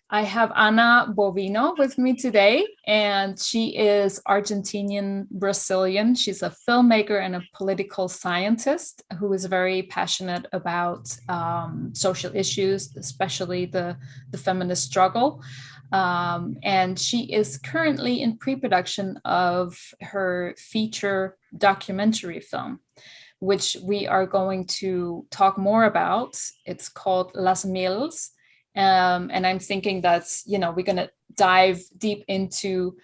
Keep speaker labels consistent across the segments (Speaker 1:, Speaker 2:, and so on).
Speaker 1: I have Ana Bovino with me today, and she is Argentinian Brazilian. She's a filmmaker and a political scientist who is very passionate about social issues, especially the feminist struggle. And she is currently in pre-production of her feature documentary film, which we are going to talk more about. It's called Las Mils. And I'm thinking that's, we're going to dive deep into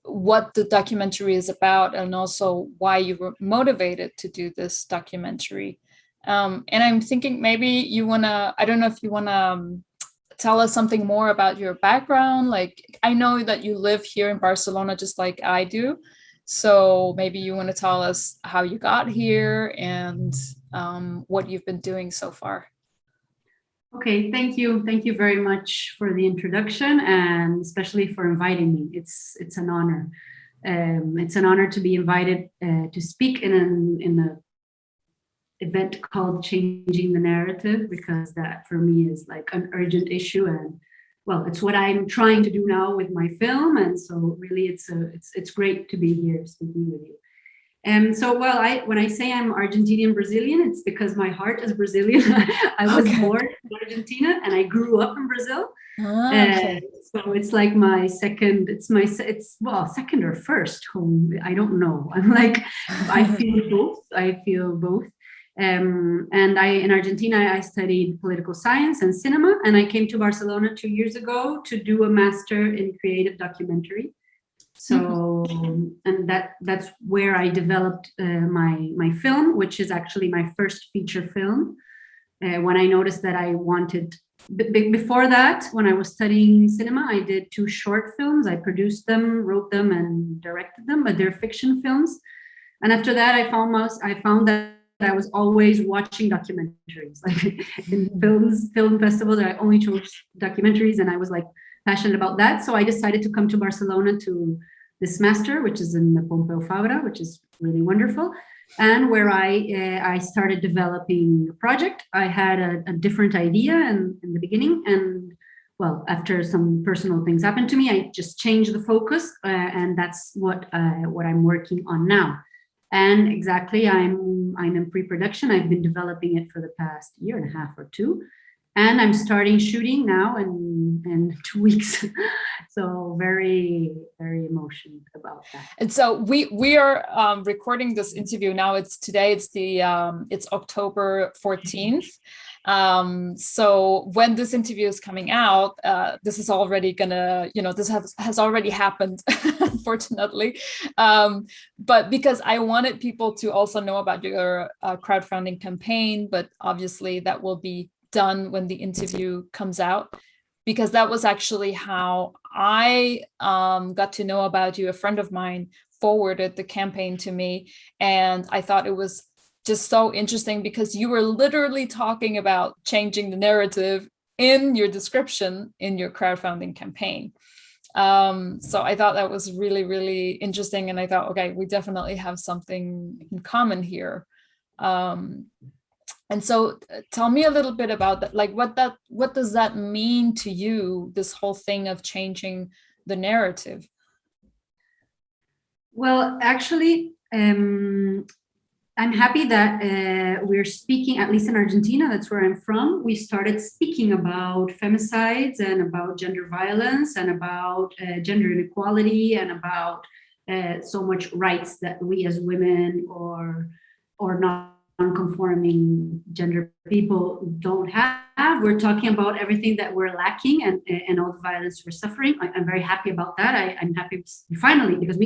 Speaker 1: what the documentary is about and also why you were motivated to do this documentary. And I'm thinking maybe you want to, I don't know if you want to tell us something more about your background. Like, I know that you live here in Barcelona, just like I do. So maybe you want to tell us how you got here and what you've been doing so far.
Speaker 2: Okay, thank you. Thank you very much for the introduction and especially for inviting me. It's an honor. It's an honor to be invited to speak in an event called Changing the Narrative, because that for me is like an urgent issue, and well, it's what I'm trying to do now with my film, and so really it's great to be here speaking with you. So, well, when I say I'm Argentinian Brazilian, it's because my heart is Brazilian. I was born in Argentina and I grew up in Brazil. So it's like my second, second or first home. I don't know. I'm like, I feel both. And in Argentina, I studied political science and cinema, and I came to Barcelona 2 years ago to do a master in creative documentary. So, and that's where I developed my film, which is actually my first feature film. When I noticed that I wanted, before that, when I was studying cinema, I did 2 short films. I produced them, wrote them, and directed them, but they're fiction films. And after that, I found that I was always watching documentaries, like in film festivals. I only chose documentaries, and I was like passionate about that. So I decided to come to Barcelona to this master, which is in the Pompeu Fabra, which is really wonderful, and where I started developing a project. I had a different idea in the beginning, and well, after some personal things happened to me, I just changed the focus, and that's what I'm working on now. And exactly, I'm in pre-production. I've been developing it for the past year and a half or 2. And I'm starting shooting now in 2 weeks. So very, very emotional about that.
Speaker 1: And so we are recording this interview now. It's October 14th. So when this interview is coming out, this is already gonna, this has already happened, unfortunately. But because I wanted people to also know about your crowdfunding campaign, but obviously that will be done when the interview comes out, because that was actually how I got to know about you. A friend of mine forwarded the campaign to me, and I thought it was just so interesting because you were literally talking about changing the narrative in your description in your crowdfunding campaign. So I thought that was really, really interesting, and I thought, okay, we definitely have something in common here. And so tell me a little bit about that. Like what does that mean to you, this whole thing of changing the narrative?
Speaker 2: Well, actually, I'm happy that we're speaking, at least in Argentina, that's where I'm from. We started speaking about femicides and about gender violence and about gender inequality and about so much rights that we as women or non-conforming gender people don't have. We're talking about everything that we're lacking and all the violence we're suffering. I'm very happy about that. I'm happy finally, because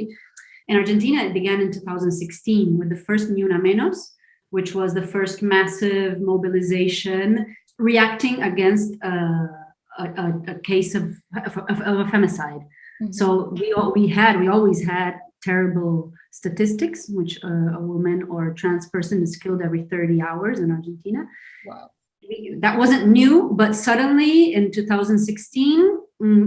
Speaker 2: in Argentina, it began in 2016 with the first Ni Una Menos, which was the first massive mobilization reacting against a case of a femicide. Mm-hmm. So we always had terrible statistics, which a woman or a trans person is killed every 30 hours in Argentina.
Speaker 1: Wow.
Speaker 2: That wasn't new, but suddenly in 2016,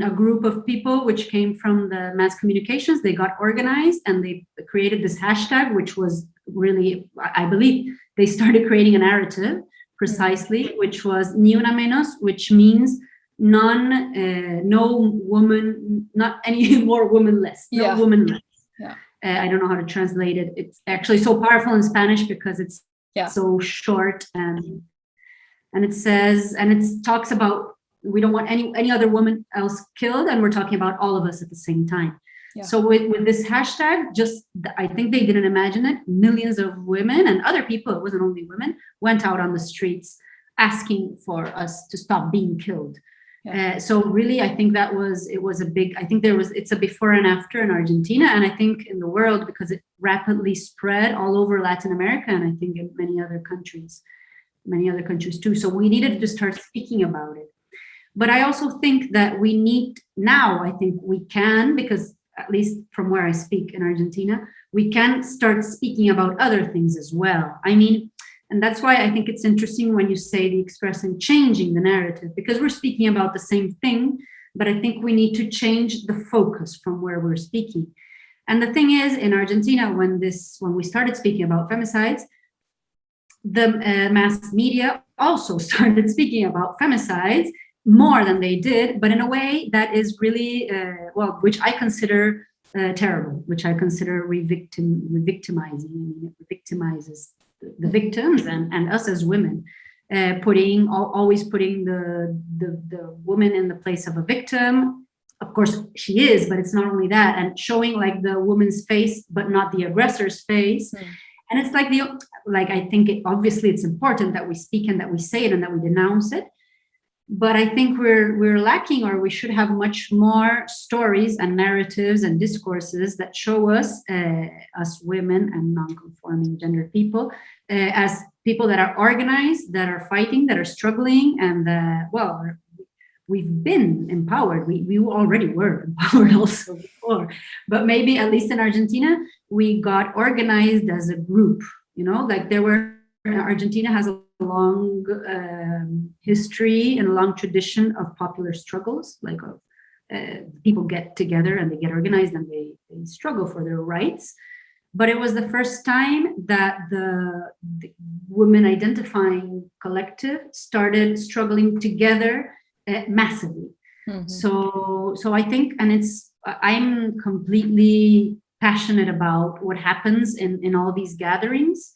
Speaker 2: a group of people which came from the mass communications, they got organized and they created this hashtag, which was really, I believe, they started creating a narrative precisely, which was Ni Una Menos, which means no woman, not any more womanless, no
Speaker 1: Yeah.
Speaker 2: womanless.
Speaker 1: Yeah.
Speaker 2: I don't know how to translate it. It's actually so powerful in Spanish because it's
Speaker 1: Yeah.
Speaker 2: so short, and it says, and it talks about, we don't want any other woman else killed, and we're talking about all of us at the same time.
Speaker 1: Yeah.
Speaker 2: So with this hashtag, just, I think they didn't imagine it, millions of women and other people, it wasn't only women, went out on the streets asking for us to stop being killed.
Speaker 1: Yeah.
Speaker 2: So really, I think it was a big, I think it's a before and after in Argentina, and I think in the world, because it rapidly spread all over Latin America, and I think in many other countries too. So we needed to start speaking about it. But I also think that we need now, I think we can, because at least from where I speak in Argentina, we can start speaking about other things as well. I mean, and that's why I think it's interesting when you say the expressing changing the narrative, because we're speaking about the same thing, but I think we need to change the focus from where we're speaking. And the thing is, in Argentina, when we started speaking about femicides, the mass media also started speaking about femicides more than they did, but in a way that is really, which I consider terrible, which I consider re-victimizing. It victimizes the victims and us as women, always putting the woman in the place of a victim. Of course, she is, but it's not only that, and showing like the woman's face, but not the aggressor's face. Mm. And it's like I think obviously it's important that we speak and that we say it and that we denounce it. But I think we're lacking, or we should have much more stories and narratives and discourses that show us women and non-conforming gender people as people that are organized, that are fighting, that are struggling, and we've been empowered. We already were empowered also before, but maybe at least in Argentina we got organized as a group. Like Argentina has a long history and a long tradition of popular struggles, like people get together and they get organized and they struggle for their rights. But it was the first time that the women identifying collective started struggling together massively. Mm-hmm. So I think, and I'm completely passionate about what happens in all these gatherings.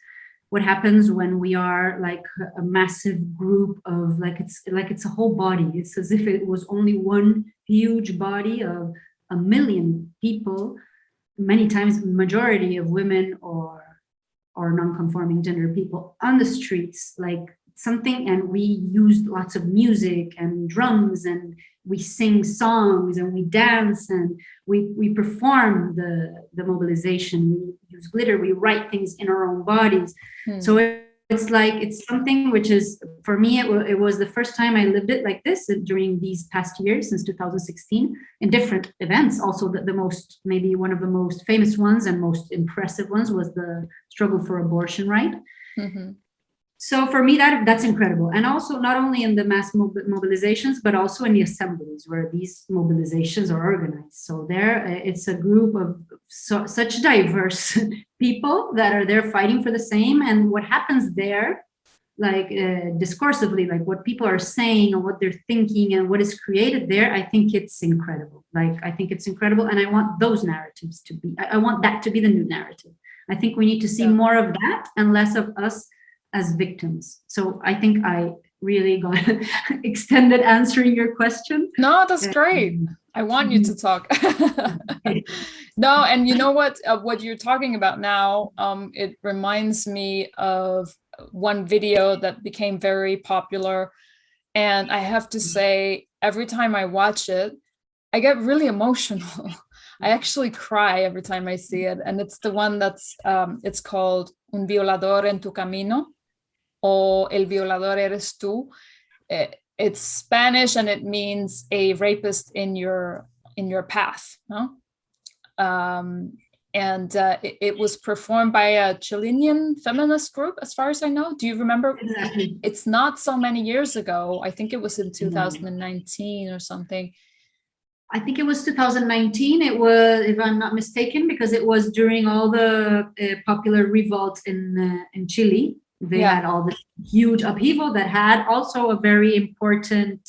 Speaker 2: What happens when we are like a massive group of it's a whole body. It's as if it was only one huge body of a million people, many times majority of women or non-conforming gender people on the streets, like something. And we used lots of music and drums, and we sing songs and we dance and we perform the mobilization. We use glitter, we write things in our own bodies. So it's something which is, for me, it was the first time I lived it like this during these past years, since 2016, in different events. Also maybe one of the most famous ones and most impressive ones was the struggle for abortion right. Mm-hmm. So for me, that's incredible. And also not only in the mass mobilizations, but also in the assemblies where these mobilizations are organized. So it's a group of such diverse people that are there fighting for the same. And what happens there, like discursively, like what people are saying and what they're thinking and what is created there, I think it's incredible. And I want those narratives to be, I want that to be the new narrative. I think we need to see more of that and less of us as victims. So I think I really got extended answering your question.
Speaker 1: No, that's great. I want you to talk. No, and you know what you're talking about now, it reminds me of one video that became very popular. And I have to say, every time I watch it, I get really emotional. I actually cry every time I see it. And it's the one that's, it's called Un violador en tu camino, o El violador eres tú. It's Spanish and it means a rapist in your path. No? It was performed by a Chilean feminist group, as far as I know. Do you remember?
Speaker 2: Exactly.
Speaker 1: It's not so many years ago. I think it was in 2019 or something.
Speaker 2: I think it was 2019. It was, if I'm not mistaken, because it was during all the popular revolts in Chile. They had all this huge upheaval that had also a very important,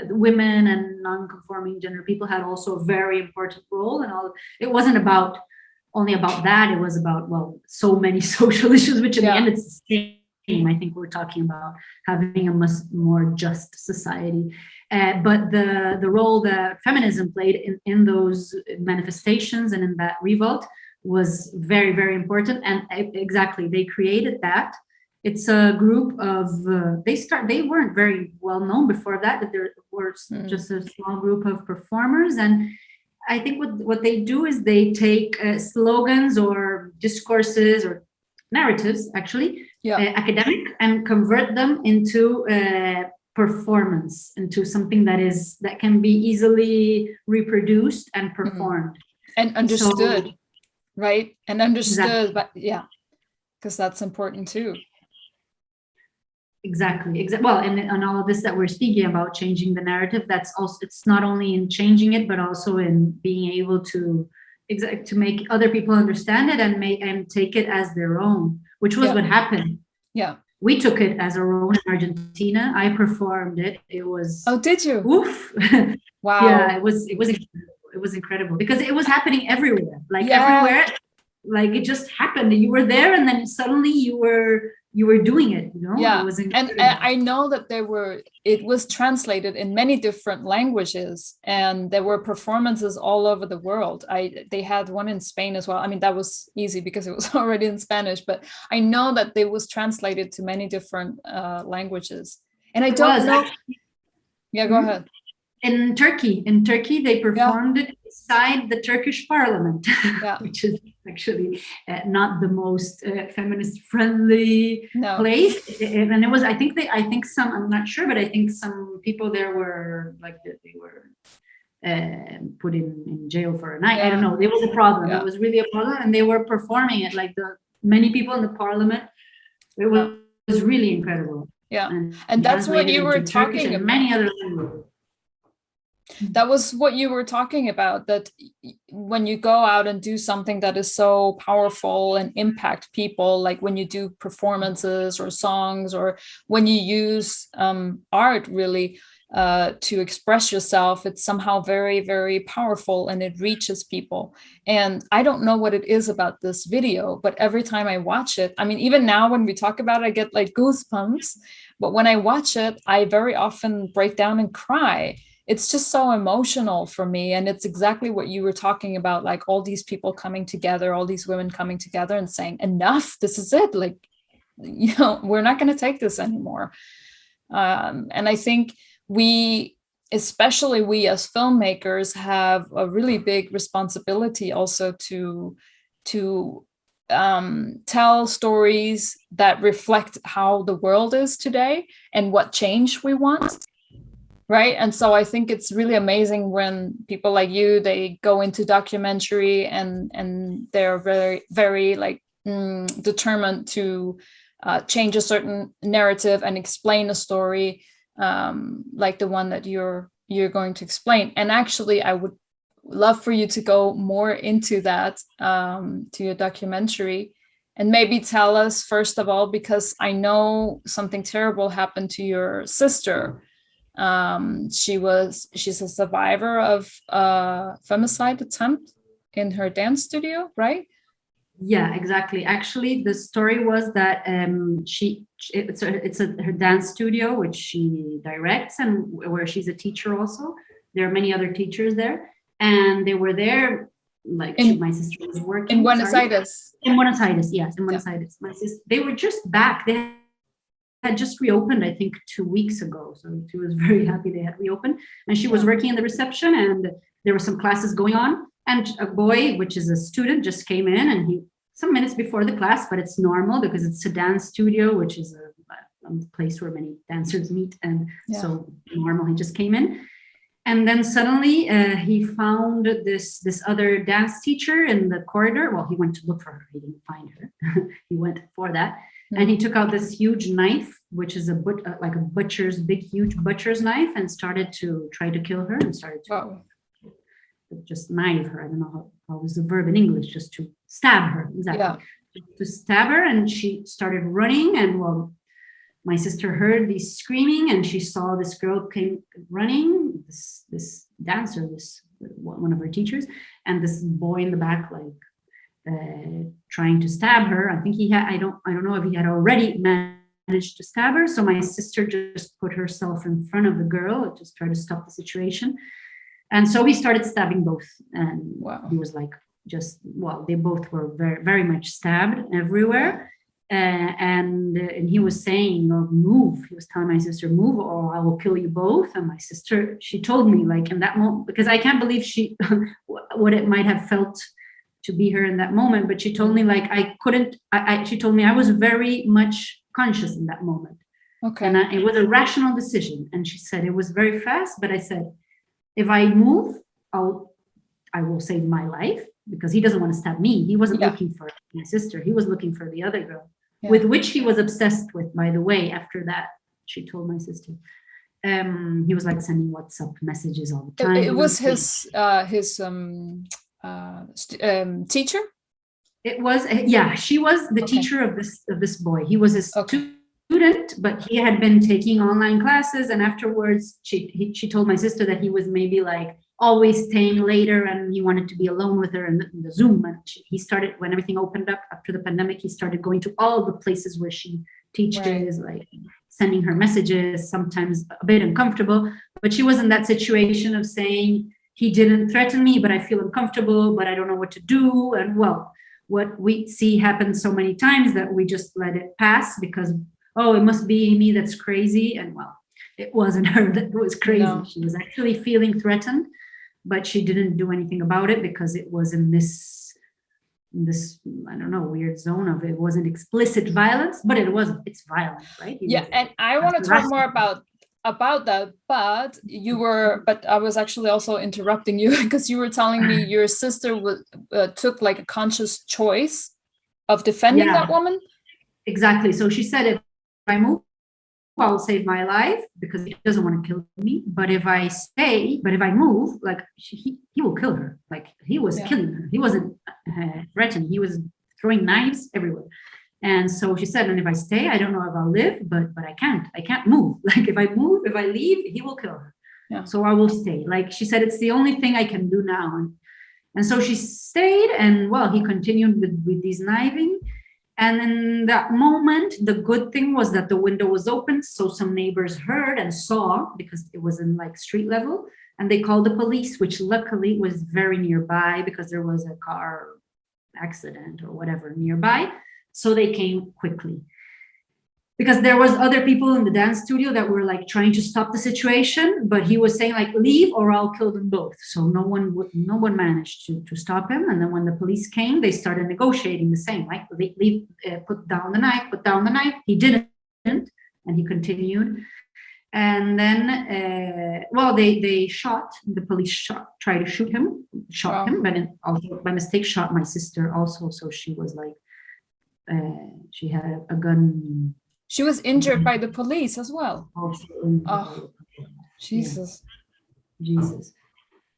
Speaker 2: women and non-conforming gender people had also a very important role, and all. It wasn't only about that. It was about, well, so many social issues, which in the end it's the same. I think we're talking about having a much more just society. But the role that feminism played in those manifestations and in that revolt was very, very important. And exactly, they created that. It's a group of, they weren't very well known before that, but there were just a small group of performers. And I think what they do is they take slogans or discourses or narratives, actually, academic, and convert them into performance, into something that can be easily reproduced and performed.
Speaker 1: And understood, right? And understood, but because that's important too.
Speaker 2: Exactly. Well, and all of this that we're speaking about, changing the narrative, that's also, it's not only in changing it, but also in being able to make other people understand it and take it as their own, which was what happened.
Speaker 1: Yeah.
Speaker 2: We took it as our own in Argentina. I performed it. It was.
Speaker 1: Oh, did you?
Speaker 2: Oof.
Speaker 1: Wow.
Speaker 2: Yeah, it was incredible because it was happening everywhere. Like everywhere. Like it just happened. You were there, and then suddenly you were doing it, you know?
Speaker 1: Yeah,
Speaker 2: it was
Speaker 1: and I know that it was translated in many different languages, and there were performances all over the world. They had one in Spain as well. I mean, that was easy because it was already in Spanish, but I know that it was translated to many different languages. And I don't know. Yeah, go ahead.
Speaker 2: In Turkey, they performed it beside the Turkish parliament, which is actually not the most feminist friendly place. And it was, I think some, I'm not sure, but I think some people there were like, they were put in jail for a night. I don't know. There was a problem. It was really a problem, and they were performing it like many people in the parliament. It was really incredible.
Speaker 1: Yeah, and that's what you were talking about.
Speaker 2: Many other languages.
Speaker 1: That was what you were talking about, that when you go out and do something that is so powerful and impact people, like when you do performances or songs, or when you use art really to express yourself, it's somehow very, very powerful and it reaches people. And I don't know what it is about this video, but every time I watch it, I mean, even now when we talk about it, I get like goosebumps. But when I watch it, I very often break down and cry. It's just so emotional for me. And it's exactly what you were talking about, like all these people coming together, all these women coming together and saying, enough, this is it. Like, you know, we're not going to take this anymore. And I think especially we as filmmakers have a really big responsibility also to tell stories that reflect how the world is today and what change we want. Right. And so I think it's really amazing when people like you, they go into documentary and they're very, very like determined to change a certain narrative and explain a story like the one that you're going to explain. And actually, I would love for you to go more into that, to your documentary, and maybe tell us, first of all, because I know something terrible happened to your sister. She's a survivor of femicide attempt in her dance studio, right?
Speaker 2: Yeah, exactly. Actually, the story was that it's her dance studio, which she directs and where she's a teacher also. There are many other teachers there, and they were there. Like my sister was working
Speaker 1: in Buenos Aires.
Speaker 2: In Buenos Aires, yes, in Buenos Aires. My sister, they were just back. They had just reopened, I think 2 weeks ago. So she was very happy they had reopened. And she was working in the reception, and there were some classes going on. And a boy, which is a student, just came in, and he some minutes before the class, but it's normal because it's a dance studio, which is a place where many dancers meet. And so normal, he just came in. And then suddenly he found this other dance teacher in the corridor. Well, he went to look for her. He didn't find her. He went for that. And he took out this huge knife, which is like a butcher's, huge butcher's knife, and started to try to kill her, and started to just knife her. I don't know how was the verb in English, just to stab her. Exactly. to stab her, and she started running. And well, my sister heard these screaming, and she saw this girl came running, this dancer, this one of her teachers, and this boy in the back, like trying to stab her. I think he had, I don't know if he had already managed to stab her. So my sister just put herself in front of the girl, just tried to stop the situation. And so he started stabbing both. And
Speaker 1: wow.
Speaker 2: He was like, just, well, they both were very, very much stabbed everywhere. And he was saying, oh, move. He was telling my sister, move, or I will kill you both. And my sister, she told me, like, in that moment, because I can't believe she, what it might have felt to be her in that moment. But she told me, like, I couldn't, she told me I was very much conscious in that moment.
Speaker 1: Okay.
Speaker 2: And it was a rational decision. And she said, it was very fast, but I said, if I move, I will save my life, because he doesn't want to stab me. He wasn't looking for my sister. He was looking for the other girl, with which he was obsessed with, by the way. After that, she told my sister. He was like sending WhatsApp messages all the time.
Speaker 1: It was his teacher?
Speaker 2: It was, she was the teacher of this boy. He was his student, but he had been taking online classes. And afterwards, she told my sister that he was maybe like always staying later, and he wanted to be alone with her in the Zoom. And he started, when everything opened up after the pandemic, he started going to all the places where she teaches, like sending her messages, sometimes a bit uncomfortable. But she was in that situation of saying, he didn't threaten me, but I feel uncomfortable, but I don't know what to do. And well, what we see happens so many times that we just let it pass, because, oh, it must be me that's crazy. And well, it wasn't her that was crazy. No. She was actually feeling threatened, but she didn't do anything about it, because it was in this, I don't know, weird zone of, it wasn't explicit violence, but it's violent, right?
Speaker 1: And I want to talk more about that, but I was actually also interrupting you, because you were telling me your sister took like a conscious choice of defending that woman.
Speaker 2: Exactly. So she said, if I move, I'll save my life, because he doesn't want to kill me. But if I move, like, he will kill her. Like, he was killing her. He wasn't threatening. He was throwing knives everywhere. And so she said, and if I stay, I don't know if I'll live, but I can't move. Like, if I leave, he will kill her. Yeah. So I will stay. Like she said, it's the only thing I can do now. And so she stayed, and well, he continued with these kniving. And in that moment, the good thing was that the window was open. So some neighbors heard and saw, because it was in like street level, and they called the police, which luckily was very nearby, because there was a car accident or whatever nearby. So they came quickly, because there was other people in the dance studio that were like trying to stop the situation, but he was saying like, leave or I'll kill them both. So no one managed to stop him. And then when the police came, they started negotiating the same, like, leave, put down the knife. He didn't, and he continued. And then, the police tried to shoot him, him, but also by mistake shot my sister also. So she was like, she had a gun.
Speaker 1: She was injured by the police as well. Oh, Jesus.
Speaker 2: Yeah. Jesus.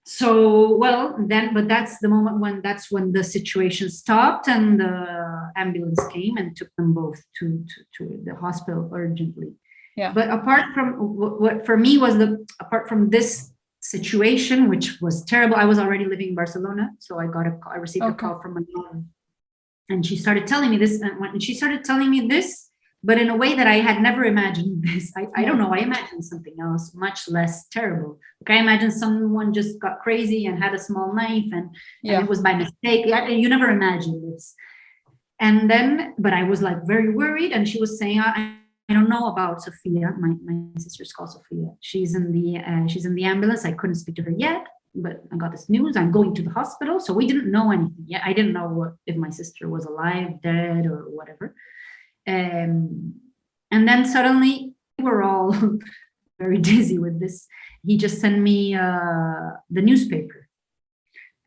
Speaker 2: So, well, then, but that's the moment when the situation stopped, and the ambulance came and took them both to the hospital urgently.
Speaker 1: Yeah.
Speaker 2: But apart from what for me was apart from this situation, which was terrible, I was already living in Barcelona. So I received a call from my mom, and she started telling me this, and she started telling me this, but in a way that I had never imagined this. I don't know, I imagined something else, much less terrible. Like, I imagined someone just got crazy and had a small knife, and it was by mistake. You never imagine this. And then, but I was like very worried, and she was saying, I don't know about Sophia. My sister's called Sophia. She's in the ambulance. I couldn't speak to her yet, but I got this news. I'm going to the hospital. So we didn't know anything yet. I didn't know if my sister was alive, dead, or whatever. And then suddenly we were all very dizzy with this. He just sent me the newspaper,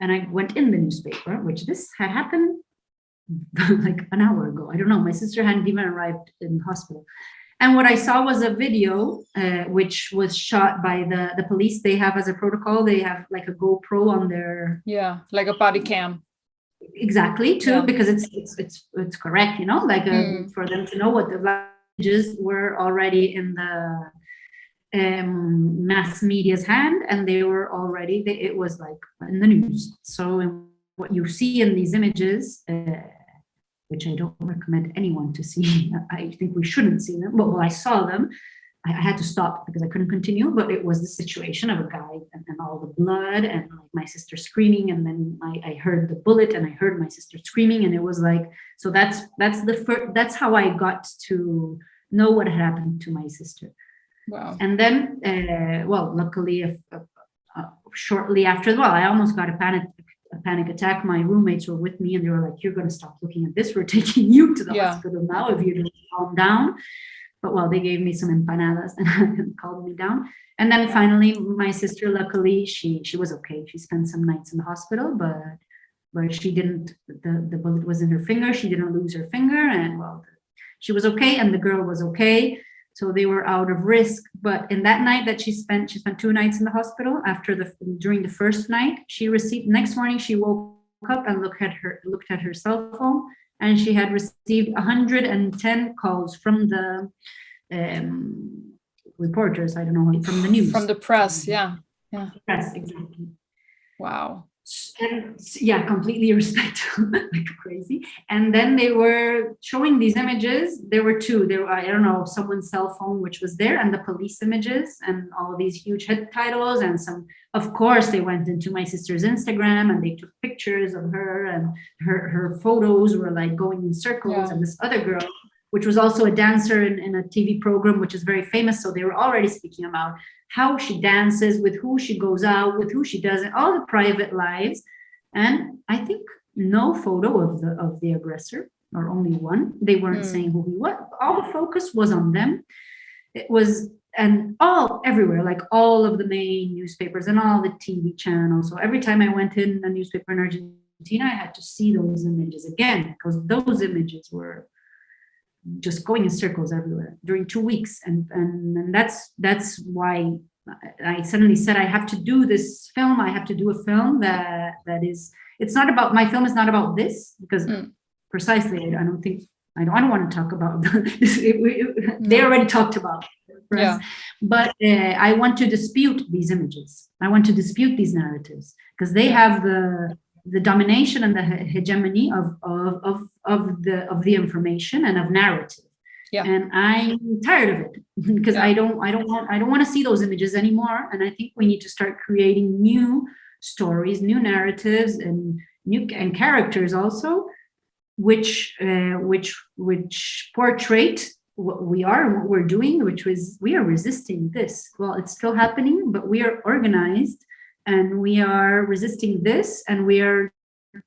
Speaker 2: and I went in the newspaper, which this had happened like an hour ago. I don't know. My sister hadn't even arrived in the hospital. And what I saw was a video, which was shot by the police. They have, as a protocol, they have like a GoPro on their...
Speaker 1: Yeah, like a body cam.
Speaker 2: exactly too,
Speaker 1: Yeah.
Speaker 2: because it's correct, you know, like for them to know what the languages were already in the mass media's hand, and they were already, it was like in the news. So what you see in these images, which I don't recommend anyone to see, I think we shouldn't see them, but well, I saw them. I had to stop because I couldn't continue, but it was the situation of a guy and all the blood and like my sister screaming, and then I heard the bullet and I heard my sister screaming, and it was like, so that's how I got to know what had happened to my sister.
Speaker 1: Wow.
Speaker 2: And then, well, luckily, shortly after, well, I almost got a panic attack. My roommates were with me, and they were like, "You're going to stop looking at this. We're taking you to the hospital now if you don't calm down." But well, they gave me some empanadas and calmed me down. And then finally, my sister, luckily, she was okay. She spent some nights in the hospital, but she didn't. The bullet was in her finger. She didn't lose her finger, and well, she was okay, and the girl was okay. So they were out of risk. But in that night that she spent 2 nights in the hospital. During the first night, next morning she woke up and looked at her cell phone, and she had received 110 calls from the reporters. I don't know, from the news,
Speaker 1: from the press. Yeah.
Speaker 2: Press, exactly.
Speaker 1: Wow.
Speaker 2: And yeah, completely respectful, like crazy. And then they were showing these images. There were two. I don't know, someone's cell phone, which was there, and the police images, and all these huge head titles, and some. Of course, they went into my sister's Instagram and they took pictures of her, and her photos were like going in circles. And this other girl, which was also a dancer in a TV program, which is very famous. So they were already speaking about how she dances, with who she goes out, with who she doesn't, all the private lives. And I think no photo of the aggressor, or only one. They weren't saying who he was. All the focus was on them. It was, and everywhere, like all of the main newspapers and all the TV channels. So every time I went in a newspaper in Argentina, I had to see those images again, because those images were just going in circles everywhere during 2 weeks. And that's why I suddenly said, I have to do this film. I have to do a film that is, it's not about, my film is not about this, because precisely, I don't want to talk about this. They already talked about it. But I want to dispute these images. I want to dispute these narratives, because they have the domination and the hegemony of the information and of narrative. And I'm tired of it, because I don't want to see those images anymore. And I think we need to start creating new stories, new narratives, and new characters also, which portray what we are and what we're doing, which was, we are resisting this. Well, it's still happening, but we are organized, and we are resisting this, and we're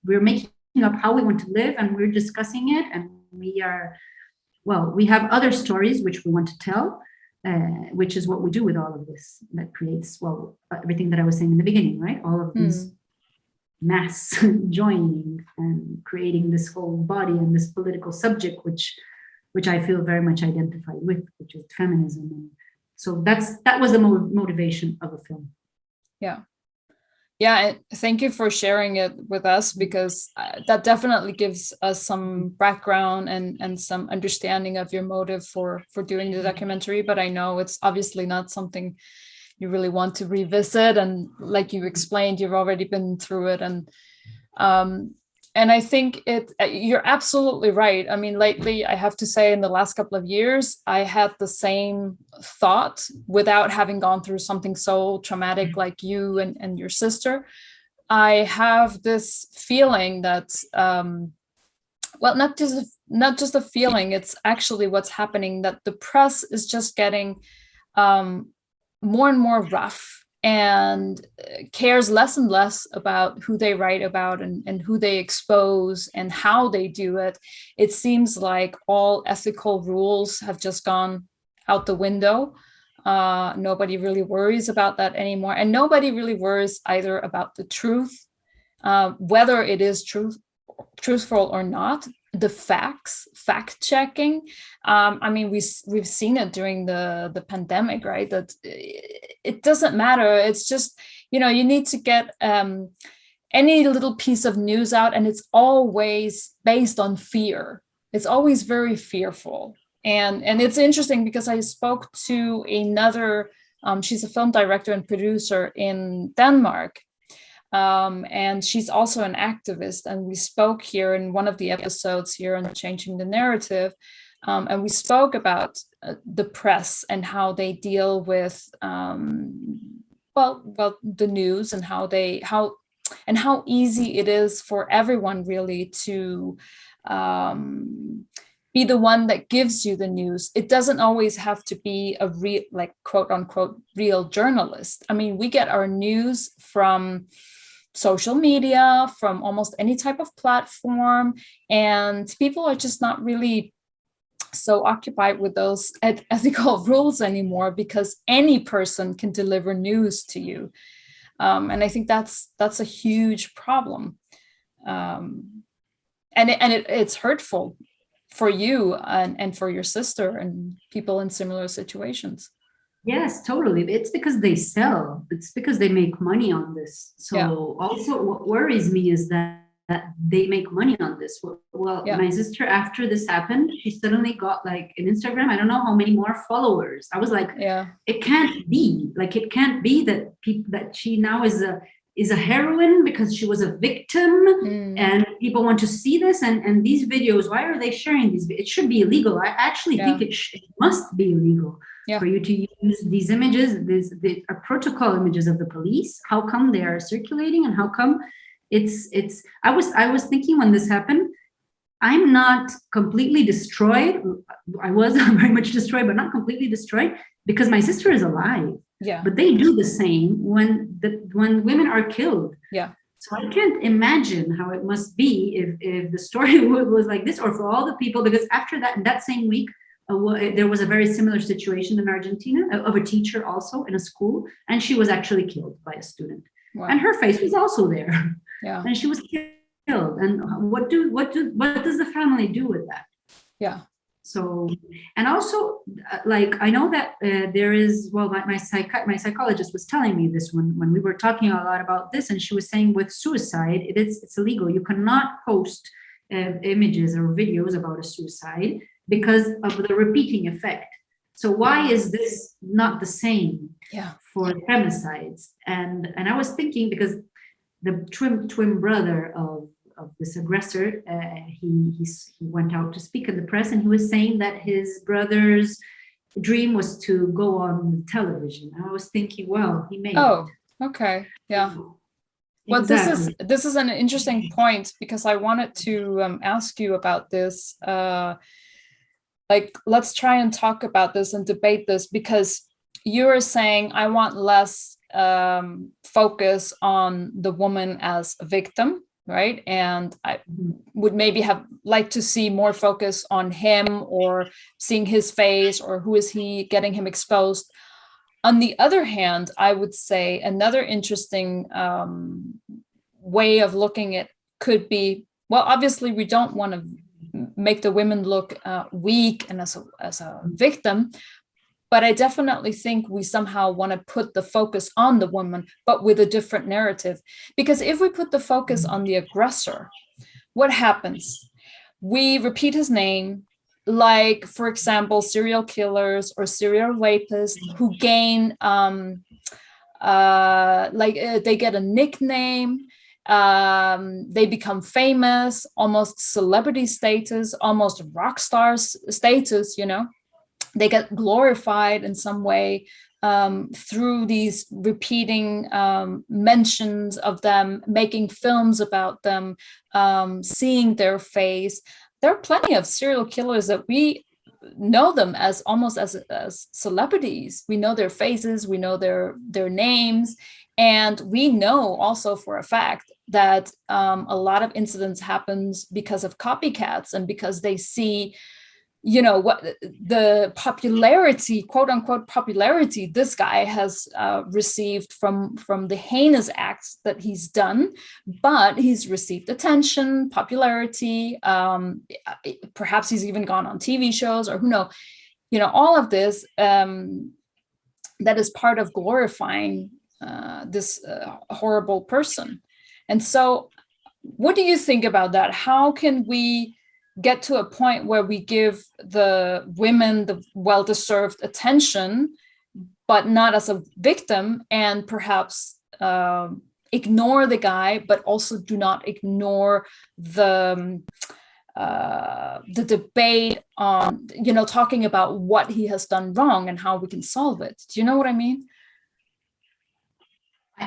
Speaker 2: making up how we want to live, and we're discussing it, and we have other stories which we want to tell, which is what we do with all of this, that creates, everything that I was saying in the beginning, right? All of these mass joining and creating this whole body and this political subject, which I feel very much identified with, which is feminism. And so that was the motivation of a film.
Speaker 1: Yeah, thank you for sharing it with us, because that definitely gives us some background and some understanding of your motive for doing the documentary. But I know it's obviously not something you really want to revisit. And like you explained, you've already been through it. And I think you're absolutely right. I mean, lately, I have to say, in the last couple of years, I had the same thought without having gone through something so traumatic like you and your sister. I have this feeling that, not just a feeling, it's actually what's happening, that the press is just getting more and more rough, and cares less and less about who they write about and who they expose and how they do it. It seems like all ethical rules have just gone out the window. Nobody really worries about that anymore. And nobody really worries either about the truth, whether it is truthful or not, the fact checking. I mean, we've seen it during the pandemic, right? That it doesn't matter. It's just, you need to get any little piece of news out, and it's always based on fear. It's always very fearful. And it's interesting because I spoke to another, she's a film director and producer in Denmark. And she's also an activist. And we spoke here in one of the episodes here on Changing the Narrative. And we spoke about the press and how they deal with, well, the news, and how easy it is for everyone really to be the one that gives you the news. It doesn't always have to be a real, like, quote unquote, real journalist. I mean, we get our news from social media, from almost any type of platform, and people are just not really so occupied with those ethical rules anymore, because any person can deliver news to you. And I think that's a huge problem. And it's hurtful for you and for your sister and people in similar situations.
Speaker 2: Yes, totally. It's because they sell. It's because they make money on this. So
Speaker 1: Yeah.
Speaker 2: also what worries me is that they make money on this. Well,
Speaker 1: Yeah.
Speaker 2: my sister, after this happened, she suddenly got like an Instagram, I don't know how many more followers. I was like,
Speaker 1: Yeah.
Speaker 2: it can't be. Like, it can't be that that she now is a heroine because she was a victim, and people want to see this, and these videos, why are they sharing these? It should be illegal. I actually think it must be illegal for you to use these images, the protocol images of the police. How come they are circulating, and how come it's I was thinking when this happened, I'm not completely destroyed. I was very much destroyed, but not completely destroyed, because my sister is alive.
Speaker 1: Yeah.
Speaker 2: But they do the same when women are killed.
Speaker 1: Yeah.
Speaker 2: So I can't imagine how it must be if the story was like this, or for all the people, because after that, in that same week, there was a very similar situation in Argentina of a teacher also in a school, and she was actually killed by a student. Wow. And her face was also there.
Speaker 1: Yeah.
Speaker 2: And she was killed. And what does the family do with that?
Speaker 1: Yeah.
Speaker 2: So, and also, like, I know that there is, well, my psychologist was telling me this when we were talking a lot about this, and she was saying with suicide, it's illegal. You cannot post images or videos about a suicide because of the repeating effect. So why is this not the same for femicides? And I was thinking, because the twin brother of this aggressor, he went out to speak in the press, and he was saying that his brother's dream was to go on television. I was thinking, well, he made it.
Speaker 1: Okay, yeah. Well,
Speaker 2: exactly.
Speaker 1: this is an interesting point, because I wanted to ask you about this. Like, let's try and talk about this and debate this, because you are saying, I want less focus on the woman as a victim, right? And I would maybe have liked to see more focus on him, or seeing his face, or who is he, getting him exposed. On the other hand, I would say another interesting way of looking at could be, well, obviously we don't want to make the women look weak and as a victim, but I definitely think we somehow want to put the focus on the woman, but with a different narrative. Because if we put the focus on the aggressor, what happens? We repeat his name, like, for example, serial killers or serial rapists who gain, they get a nickname, they become famous, almost celebrity status, almost rock star status, you know. They get glorified in some way through these repeating mentions of them, making films about them, seeing their face. There are plenty of serial killers that we know them as almost as celebrities. We know their faces, we know their names, and we know also for a fact that a lot of incidents happens because of copycats, and because they see, you know, what the popularity, quote unquote popularity, this guy has received from the heinous acts that he's done. But he's received attention, popularity, perhaps he's even gone on TV shows, or who knows, you know, all of this that is part of glorifying this horrible person. And so what do you think about that? How can we get to a point where we give the women the well-deserved attention, but not as a victim, and perhaps ignore the guy, but also do not ignore the debate on, talking about what he has done wrong and how we can solve it. Do you know what I mean?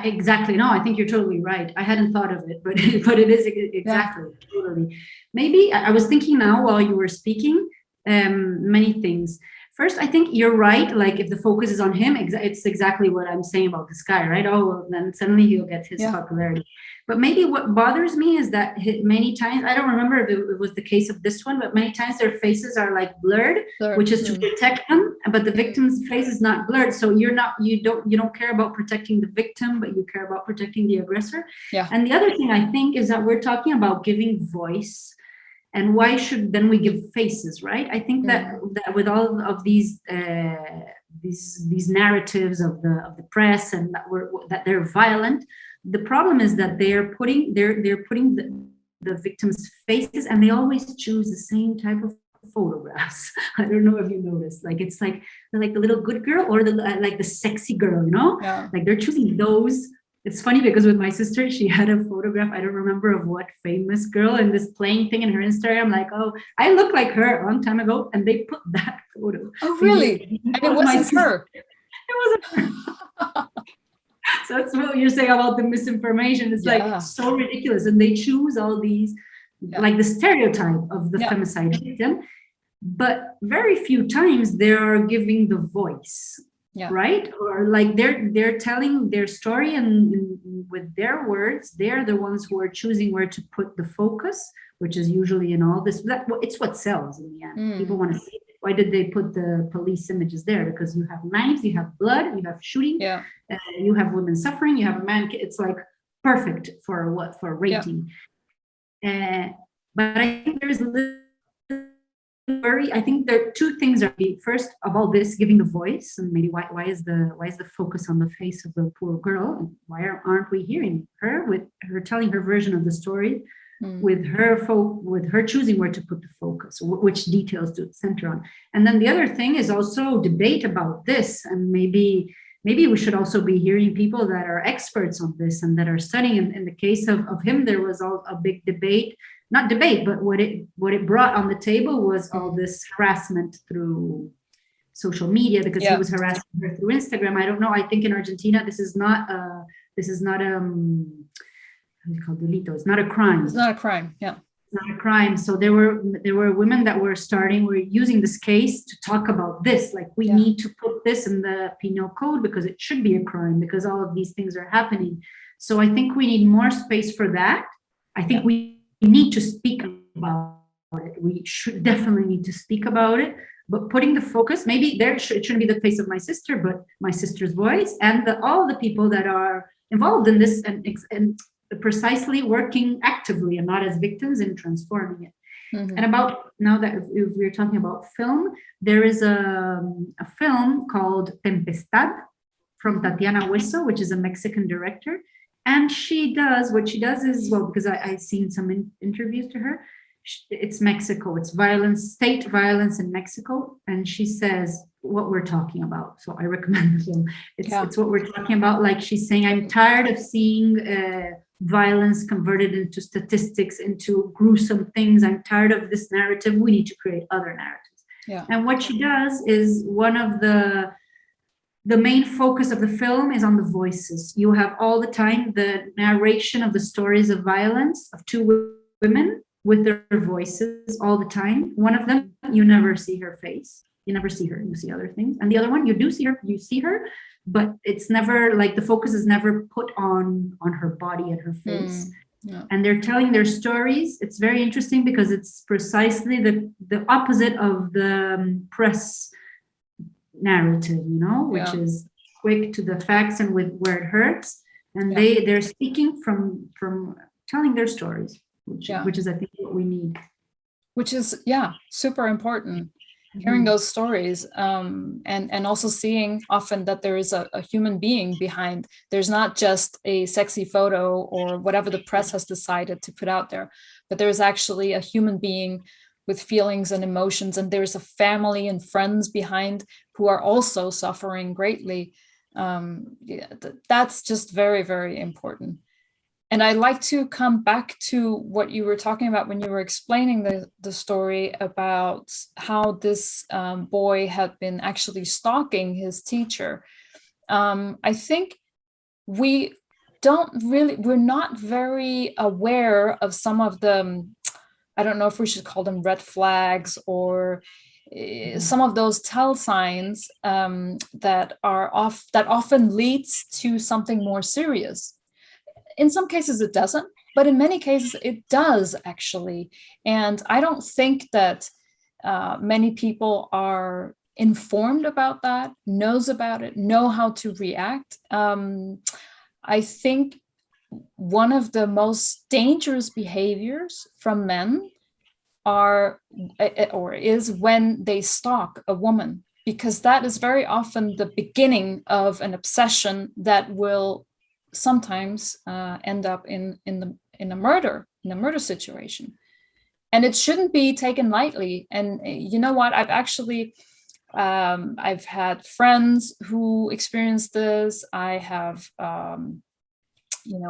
Speaker 2: Exactly. No, I think you're totally right. I hadn't thought of it, but it is exactly, totally. Maybe I was thinking now while you were speaking, many things. First, I think you're right. Like if the focus is on him, it's exactly what I'm saying about this guy, right? Oh, well, then suddenly he'll get his popularity. But maybe what bothers me is that many times, I don't remember if it was the case of this one, but many times their faces are like blurred, which is to protect them. But the victim's face is not blurred, so you don't care about protecting the victim, but you care about protecting the aggressor. Yeah. And the other thing I think is that we're talking about giving voice. And why should then we give faces, right? I think that with all of these narratives of the press and that they're violent, the problem is that they're putting the victims' faces, and they always choose the same type of photographs. I don't know if you noticed. Like it's like the little good girl or the sexy girl, Like they're choosing those. It's funny because with my sister, she had a photograph, I don't remember of what famous girl, and this playing thing in her Instagram, like, oh, I look like her a long time ago, and they put that photo.
Speaker 1: Oh, really? And it wasn't her.
Speaker 2: It wasn't her. So that's what you're saying about the misinformation. It's like so ridiculous. And they choose all these, like the stereotype of the femicide victim, but very few times they are giving the voice. Yeah. Right? Or like they're telling their story, and with their words, they're the ones who are choosing where to put the focus, which is usually in all this. It's what sells in the end. People want to see it. Why did they put the police images there? Because you have knives, you have blood, you have shooting, you have women suffering, you have a man. It's like perfect for rating. Yeah. But I think there's a little worry. I think there are two things. First of all, this giving the voice, and maybe why is the focus on the face of the poor girl, and why aren't we hearing her with her telling her version of the story, with her choosing where to put the focus, which details to center on. And then the other thing is also debate about this, and maybe we should also be hearing people that are experts on this and that are studying. In the case of him, there was a big debate. Not debate, but what it brought on the table was all this harassment through social media, because he was harassing her through Instagram. I don't know. I think in Argentina, this is not how do you call delito? It's not a crime.
Speaker 1: It's not a crime. Yeah.
Speaker 2: It's not a crime. So there were women that were using this case to talk about this. Like we need to put this in the penal code because it should be a crime, because all of these things are happening. So I think we need more space for that. I think we need to speak about it. We should definitely need to speak about it, but putting the focus, maybe it shouldn't be the face of my sister, but my sister's voice, and all the people that are involved in this and precisely working actively and not as victims in transforming it. And about now that if we're talking about film, there is a film called Tempestad from Tatiana Hueso, which is a Mexican director. And what she does is, well, because I've seen some interviews to her, it's Mexico, it's state violence in Mexico. And she says what we're talking about. So I recommend the film. It's what we're talking about. Like she's saying, I'm tired of seeing violence converted into statistics, into gruesome things. I'm tired of this narrative. We need to create other narratives. Yeah. And what she does is one of the main focus of the film is on the voices. You have all the time the narration of the stories of violence of two women with their voices all the time. One of them, you never see her face. You never see her. You see other things. And the other one, you do see her. You see her, but it's never like the focus is never put on her body and her face. And they're telling their stories. It's very interesting because it's precisely the opposite of the press narrative, which is quick to the facts and with where it hurts, and they're speaking from telling their stories, which is I think what we need,
Speaker 1: which is super important. hearing those stories, and also seeing often that there is a human being behind. There's not just a sexy photo or whatever the press has decided to put out there, but there's actually a human being with feelings and emotions, and there's a family and friends behind who are also suffering greatly. Yeah, that's just very, very important. And I'd like to come back to what you were talking about when you were explaining the story about how this boy had been actually stalking his teacher. I think we're not very aware of some of the, I don't know if we should call them red flags, or some of those tell signs that often leads to something more serious. In some cases it doesn't, but in many cases it does actually. And I don't think that many people are informed about that, knows about it, know how to react. I think one of the most dangerous behaviors from men is when they stalk a woman, because that is very often the beginning of an obsession that will sometimes end up in a murder situation. And it shouldn't be taken lightly. And you know what, I've had friends who experienced this. I have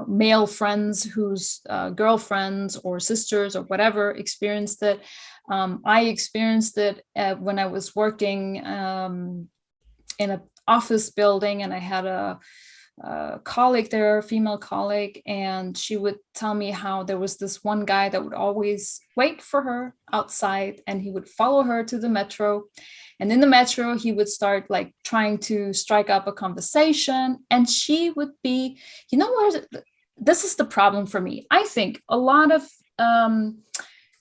Speaker 1: male friends whose girlfriends or sisters or whatever experienced it. I experienced it when I was working in an office building, and I had a colleague there, a female colleague, and she would tell me how there was this one guy that would always wait for her outside, and he would follow her to the metro. And in the metro, he would start like trying to strike up a conversation, and she would be, this is the problem for me. I think a lot of,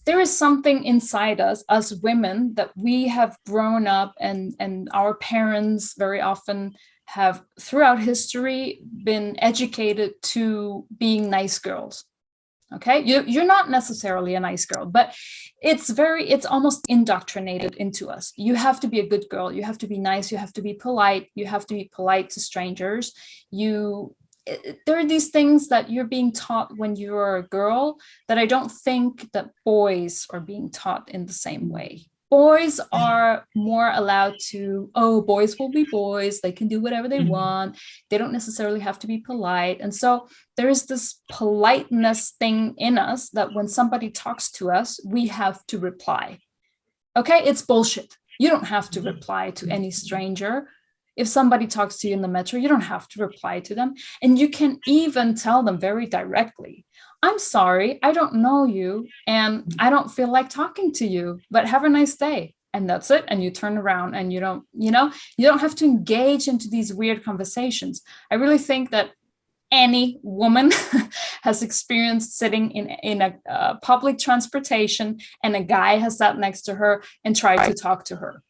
Speaker 1: there is something inside us as women that we have grown up, and our parents very often have throughout history been educated to being nice girls. Okay, you're not necessarily a nice girl, but it's almost indoctrinated into us. You have to be a good girl, you have to be nice, you have to be polite, to strangers. There are these things that you're being taught when you're a girl that I don't think that boys are being taught in the same way. Boys are more allowed to, boys will be boys, they can do whatever they want, they don't necessarily have to be polite. And so there is this politeness thing in us that when somebody talks to us, we have to reply. Okay, it's bullshit. You don't have to reply to any stranger. If somebody talks to you in the metro, you don't have to reply to them. And you can even tell them very directly, I'm sorry, I don't know you, and I don't feel like talking to you, but have a nice day. And that's it. And you turn around, and you don't have to engage into these weird conversations. I really think that any woman has experienced sitting in a public transportation, and a guy has sat next to her and tried to talk to her.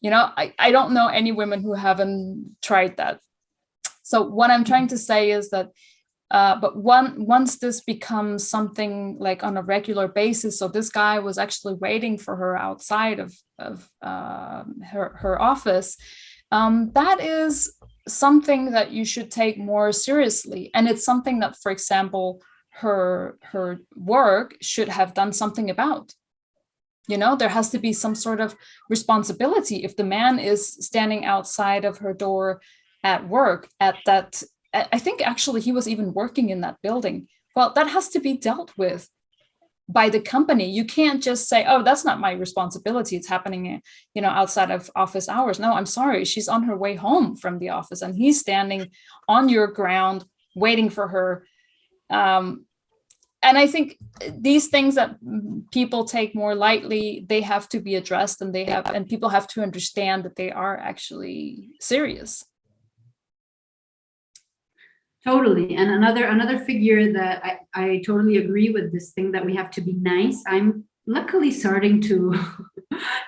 Speaker 1: I don't know any women who haven't tried that. So what I'm trying to say is that but once this becomes something like on a regular basis, so this guy was actually waiting for her outside of her office, that is something that you should take more seriously. And it's something that, for example, her work should have done something about. There has to be some sort of responsibility. If the man is standing outside of her door at work at that, I think actually he was even working in that building. Well, that has to be dealt with by the company. You can't just say, that's not my responsibility, it's happening, outside of office hours. No, I'm sorry, she's on her way home from the office, and he's standing on your ground waiting for her. And I think these things that people take more lightly, they have to be addressed, and people have to understand that they are actually serious.
Speaker 2: Totally. And another figure that I totally agree with, this thing that we have to be nice. I'm luckily starting to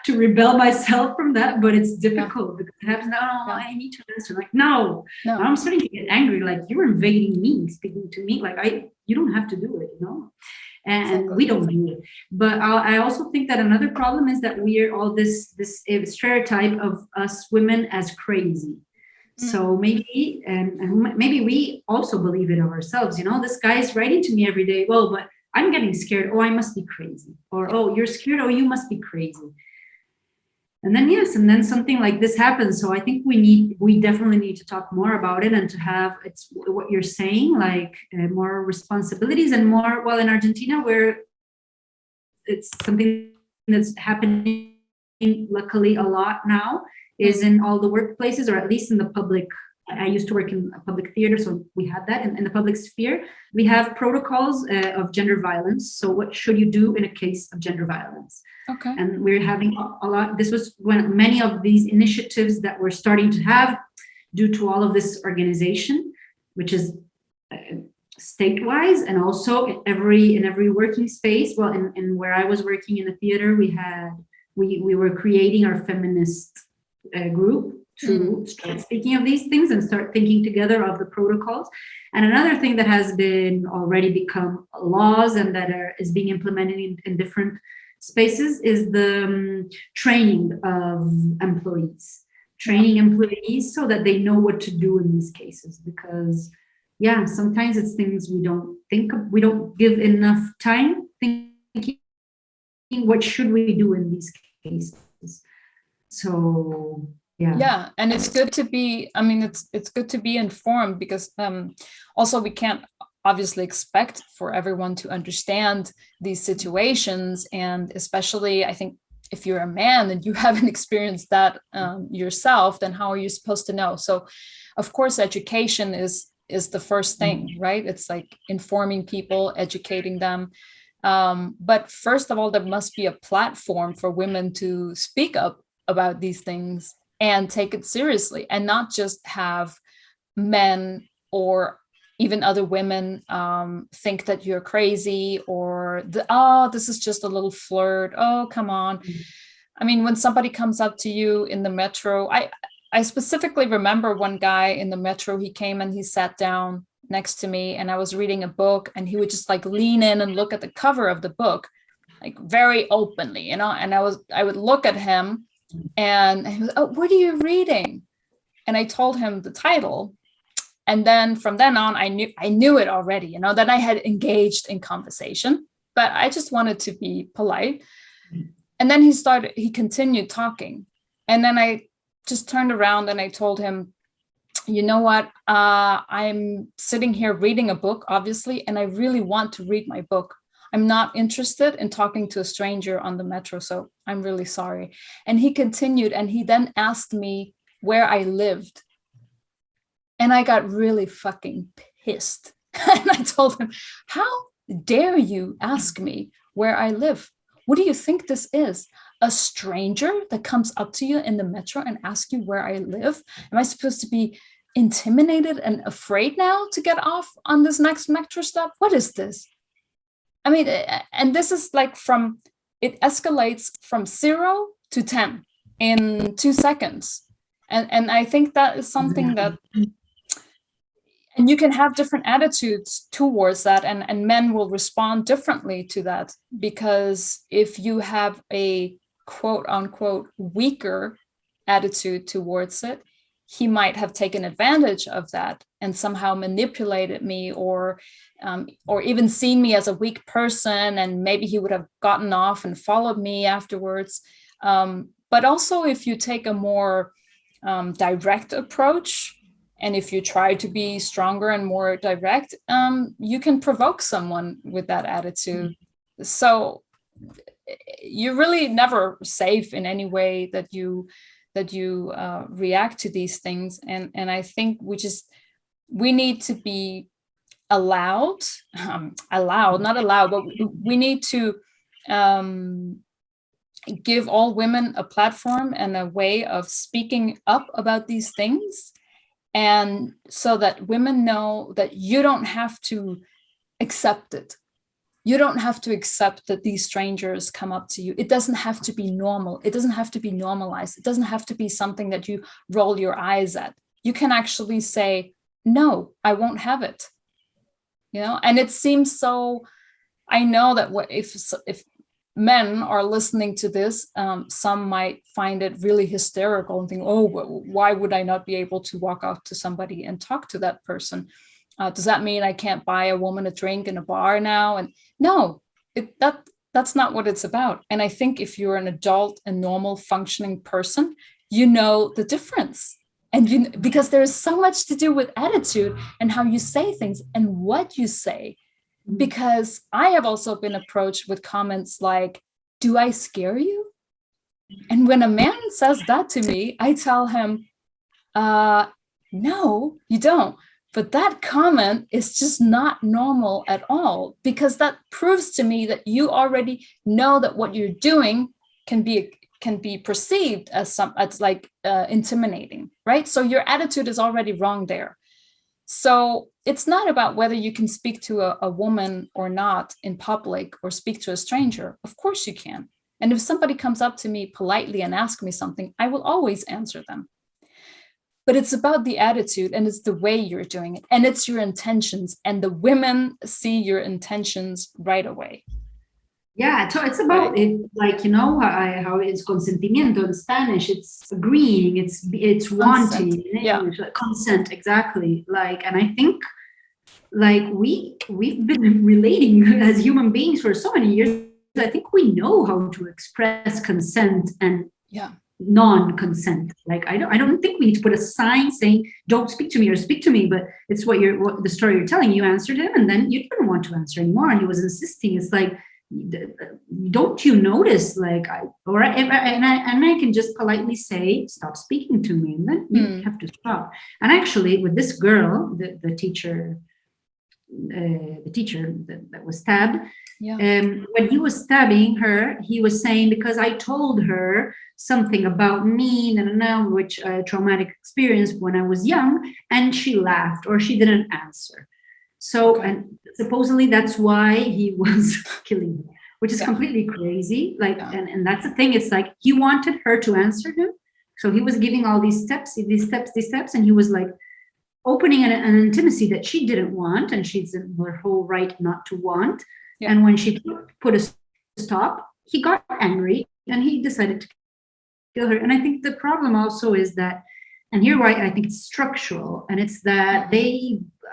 Speaker 2: to rebel myself from that, but it's difficult because it happens. I need to answer. Like, no. Now I'm starting to get angry. Like, you're invading me, speaking to me. Like, you don't have to do it, and we don't do it. But I also think that another problem is that we are all this stereotype of us women as crazy. So maybe, and maybe we also believe it of ourselves, you know, this guy is writing to me every day, well, but I'm getting scared, oh, I must be crazy, or oh, you're scared, oh, you must be crazy. And then yes, and then something like this happens. So I think we definitely need to talk more about it, and to have, it's what you're saying, like more responsibilities and more, well, in Argentina, where it's something that's happening luckily a lot now, is in all the workplaces, or at least in the public. I used to work in a public theater, so we had that in the public sphere. We have protocols of gender violence. So what should you do in a case of gender violence?
Speaker 1: Okay.
Speaker 2: And we're having a lot. This was when many of these initiatives that we're starting to have due to all of this organization, which is state-wise, and also in every working space. Well, in where I was working in the theater, we were creating our feminist group to start speaking of these things and start thinking together of the protocols. And another thing that has been already become laws and that is being implemented in different spaces is the training of employees. Training employees so that they know what to do in these cases. Because yeah, sometimes it's things we don't think of, we don't give enough time thinking what should we do in these cases. So yeah,
Speaker 1: and it's good to be, I mean, it's good to be informed, because also we can't obviously expect for everyone to understand these situations. And especially, I think, if you're a man and you haven't experienced that yourself, then how are you supposed to know? So of course, education is the first thing, right? It's like informing people, educating them. But first of all, there must be a platform for women to speak up about these things and take it seriously, and not just have men or even other women think that you're crazy, or this is just a little flirt. Oh, come on. I mean, when somebody comes up to you in the metro, I specifically remember one guy in the metro, he came and he sat down next to me, and I was reading a book, and he would just like lean in and look at the cover of the book, like very openly, you know, and I would look at him, and he was, oh, what are you reading? And I told him the title. And then from then on, I knew it already, you know, that I had engaged in conversation, but I just wanted to be polite. And then he continued talking. And then I just turned around and I told him, you know what, I'm sitting here reading a book, obviously, and I really want to read my book. I'm not interested in talking to a stranger on the metro, so I'm really sorry. And he continued, and he then asked me where I lived. And I got really fucking pissed. And I told him, how dare you ask me where I live? What do you think this is? A stranger that comes up to you in the metro and asks you where I live? Am I supposed to be intimidated and afraid now to get off on this next metro stop? What is this? I mean, and this is like it escalates from 0 to 10 in 2 seconds. And I think that is something that, and you can have different attitudes towards that, and men will respond differently to that, because if you have a quote unquote weaker attitude towards it, he might have taken advantage of that and somehow manipulated me, or even seen me as a weak person, and maybe he would have gotten off and followed me afterwards. But also, if you take a more direct approach, and if you try to be stronger and more direct, you can provoke someone with that attitude. So you're really never safe in any way that you react to these things. And I think we need to be allowed, not allowed, but we need to give all women a platform and a way of speaking up about these things. And so that women know that you don't have to accept it. You don't have to accept that these strangers come up to you. It doesn't have to be normal. It doesn't have to be normalized. It doesn't have to be something that you roll your eyes at. You can actually say, no, I won't have it. You know, and it seems so, I know that if men are listening to this, some might find it really hysterical and think, oh, why would I not be able to walk up to somebody and talk to that person? Does that mean I can't buy a woman a drink in a bar now? And no, that's not what it's about. And I think if you're an adult and normal functioning person, you know the difference. And because there's so much to do with attitude and how you say things and what you say. Because I have also been approached with comments like, do I scare you? And when a man says that to me, I tell him, no, you don't. But that comment is just not normal at all, because that proves to me that you already know that what you're doing can be perceived as intimidating, right? So your attitude is already wrong there. So it's not about whether you can speak to a woman or not in public or speak to a stranger. Of course you can. And if somebody comes up to me politely and asks me something, I will always answer them. But it's about the attitude, and it's the way you're doing it, and it's your intentions, and the women see your intentions right away.
Speaker 2: Yeah, so it's about it, like, you know, how it's consentimiento in Spanish. It's agreeing, it's wanting, English, like consent, exactly. Like, and I think, like, we've been relating as human beings for so many years. I think we know how to express consent and non-consent. Like, I don't think we need to put a sign saying don't speak to me or speak to me, but it's what the story you're telling. You answered him and then you didn't want to answer anymore, and he was insisting. It's like, don't you notice, like, I can just politely say, stop speaking to me, and then you have to stop. And actually with this girl, the teacher that was stabbed, when he was stabbing her, he was saying, because I told her something about me, which traumatic experience when I was young, and she laughed or she didn't answer. So, and supposedly that's why he was killing her, which is completely crazy. Like, and that's the thing. It's like he wanted her to answer him, so he was giving all these steps, and he was like opening an intimacy that she didn't want, and she's in her whole right not to want. Yeah. And when she put a stop, he got angry and he decided to kill her. And I think the problem also is that, and here why I think it's structural, and it's that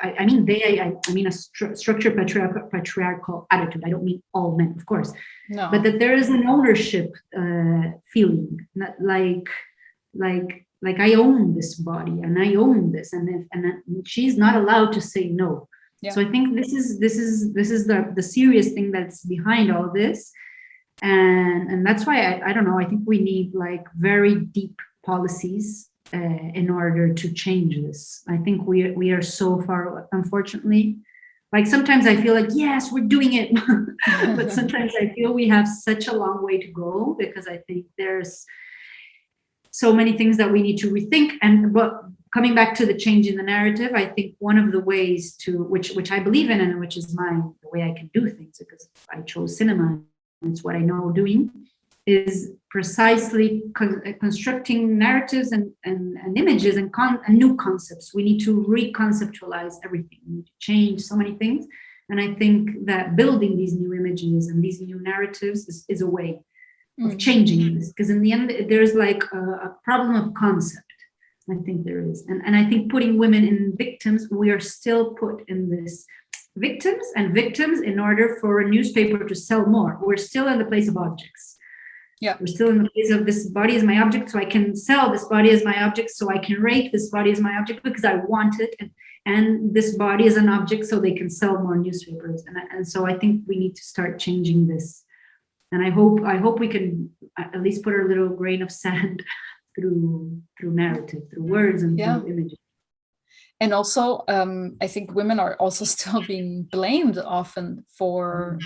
Speaker 2: I mean a structured patriarchal attitude. I don't mean all men, of course, no. But that there is an ownership feeling, like I own this body and I own this, and she's not allowed to say no. Yeah. So I think this is the serious thing that's behind all this, and that's why I don't know. I think we need like very deep policies in order to change this. I think we are so far, unfortunately. Like sometimes I feel like, yes, we're doing it, but sometimes I feel we have such a long way to go, because I think there's so many things that we need to rethink. But coming back to the change in the narrative, I think one of the ways to which I believe in, and which is the way I can do things, because I chose cinema, and it's what I know doing, is precisely constructing narratives and images and new concepts. We need to reconceptualize everything. We need to change so many things. And I think that building these new images and these new narratives is a way of changing this. Because in the end, there's like a problem of concept. I think there is. And I think putting women in victims, we are still put in this victims in order for a newspaper to sell more. We're still in the place of objects. Yeah, we're still in the place of this body is my object, so I can sell this body as my object, so I can rape this body as my object because I want it, and this body is an object, so they can sell more newspapers. And so I think we need to start changing this. And I hope we can at least put a little grain of sand through narrative, through words and through images.
Speaker 1: And also, I think women are also still being blamed often for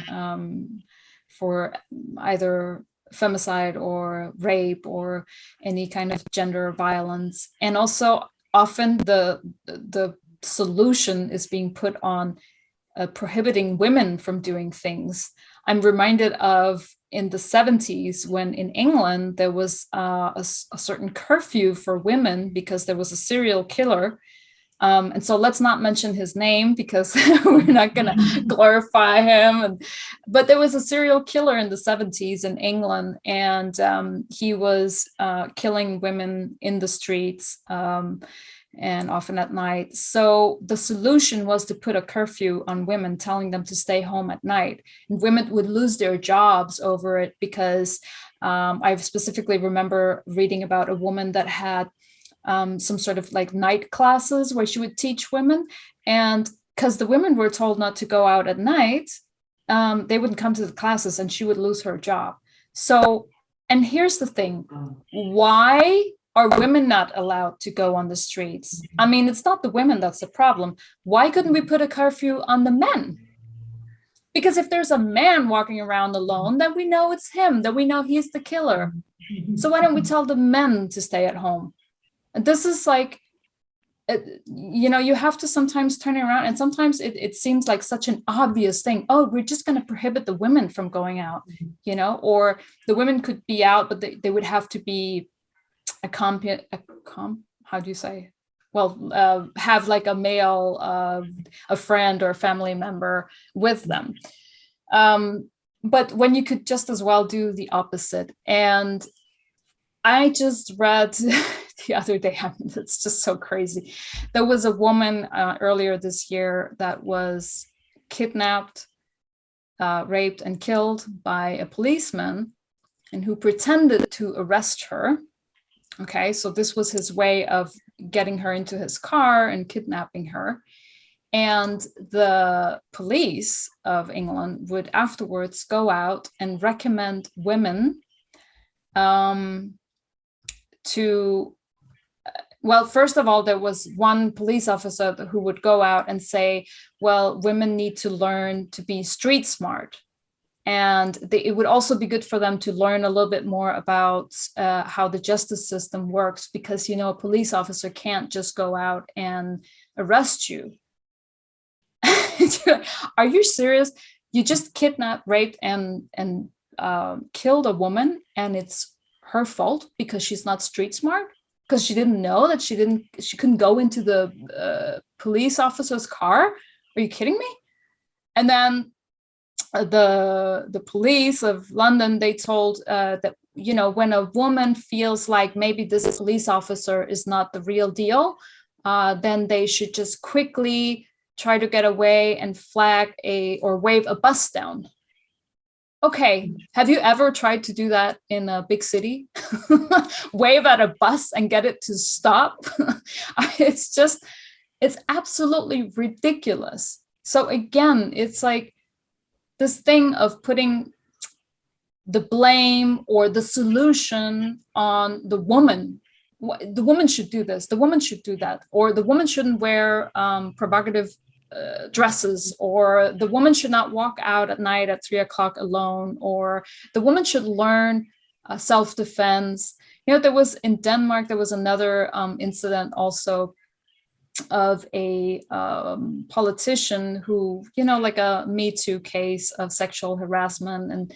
Speaker 1: either femicide or rape or any kind of gender violence. And also often the solution is being put on prohibiting women from doing things. I'm reminded of in the 70s when in England there was a certain curfew for women because there was a serial killer And so let's not mention his name because we're not going to glorify him. But there was a serial killer in the 70s in England, and he was killing women in the streets and often at night. So the solution was to put a curfew on women, telling them to stay home at night. And women would lose their jobs over it because I specifically remember reading about a woman that had some sort of like night classes where she would teach women. And because the women were told not to go out at night, they wouldn't come to the classes and she would lose her job. So, and here's the thing, why are women not allowed to go on the streets? I mean, it's not the women that's the problem. Why couldn't we put a curfew on the men? Because if there's a man walking around alone, then we know it's him, then we know he's the killer. So why don't we tell the men to stay at home? And this is like, you know, you have to sometimes turn it around, and sometimes it seems like such an obvious thing. Oh, we're just going to prohibit the women from going out, you know, or the women could be out, but they would have to be how do you say? Well, have like a male, a friend or a family member with them. But when you could just as well do the opposite. And I just read the other day, I mean, it's just so crazy. There was a woman earlier this year that was kidnapped, raped, and killed by a policeman, and who pretended to arrest her. Okay, so this was his way of getting her into his car and kidnapping her. And the police of England would afterwards go out and recommend women to, well, first of all, there was one police officer who would go out and say, well, women need to learn to be street smart. And it would also be good for them to learn a little bit more about how the justice system works, because, you know, a police officer can't just go out and arrest you. Are you serious? You just kidnapped, raped, and killed a woman, and it's her fault because she's not street smart? Because she didn't know that she couldn't go into the police officer's car? Are you kidding me? And then the police of London, they told that, you know, when a woman feels like maybe this police officer is not the real deal, then they should just quickly try to get away and flag or wave a bus down. Okay, have you ever tried to do that in a big city? Wave at a bus and get it to stop? It's absolutely ridiculous. So again, it's like this thing of putting the blame or the solution on the woman. The woman should do this, the woman should do that, or the woman shouldn't wear provocative dresses, or the woman should not walk out at night at 3 o'clock alone, or the woman should learn self-defense. You know, there was in Denmark, there was another incident also of a politician who, you know, like a Me Too case of sexual harassment,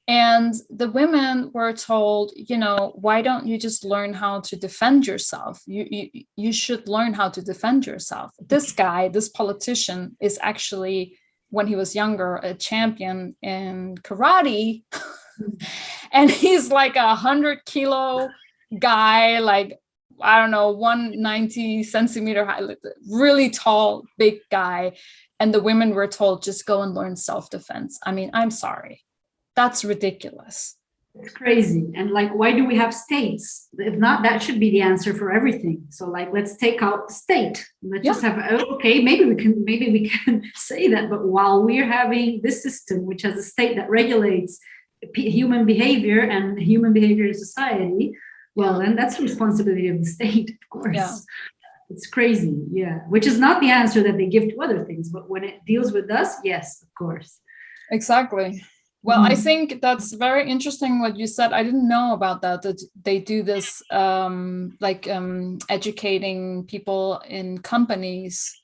Speaker 1: and the women were told, you know, why don't you just learn how to defend yourself? You should learn how to defend yourself. This guy, this politician, is actually, when he was younger, a champion in karate. And he's like 100-kilo guy, like, I don't know, 190 centimeter high, really tall, big guy. And the women were told, just go and learn self-defense. I mean, I'm sorry. That's ridiculous.
Speaker 2: It's crazy. And like, why do we have states? If not, that should be the answer for everything. So like, let's take out the state. Let's just have, okay, maybe we can say that. But while we're having this system, which has a state that regulates human behavior and human behavior in society, well, then that's the responsibility of the state, of course. Yeah. It's crazy. Yeah. Which is not the answer that they give to other things. But when it deals with us, yes, of course.
Speaker 1: Exactly. Well, I think that's very interesting what you said. I didn't know about that they do this, educating people in companies.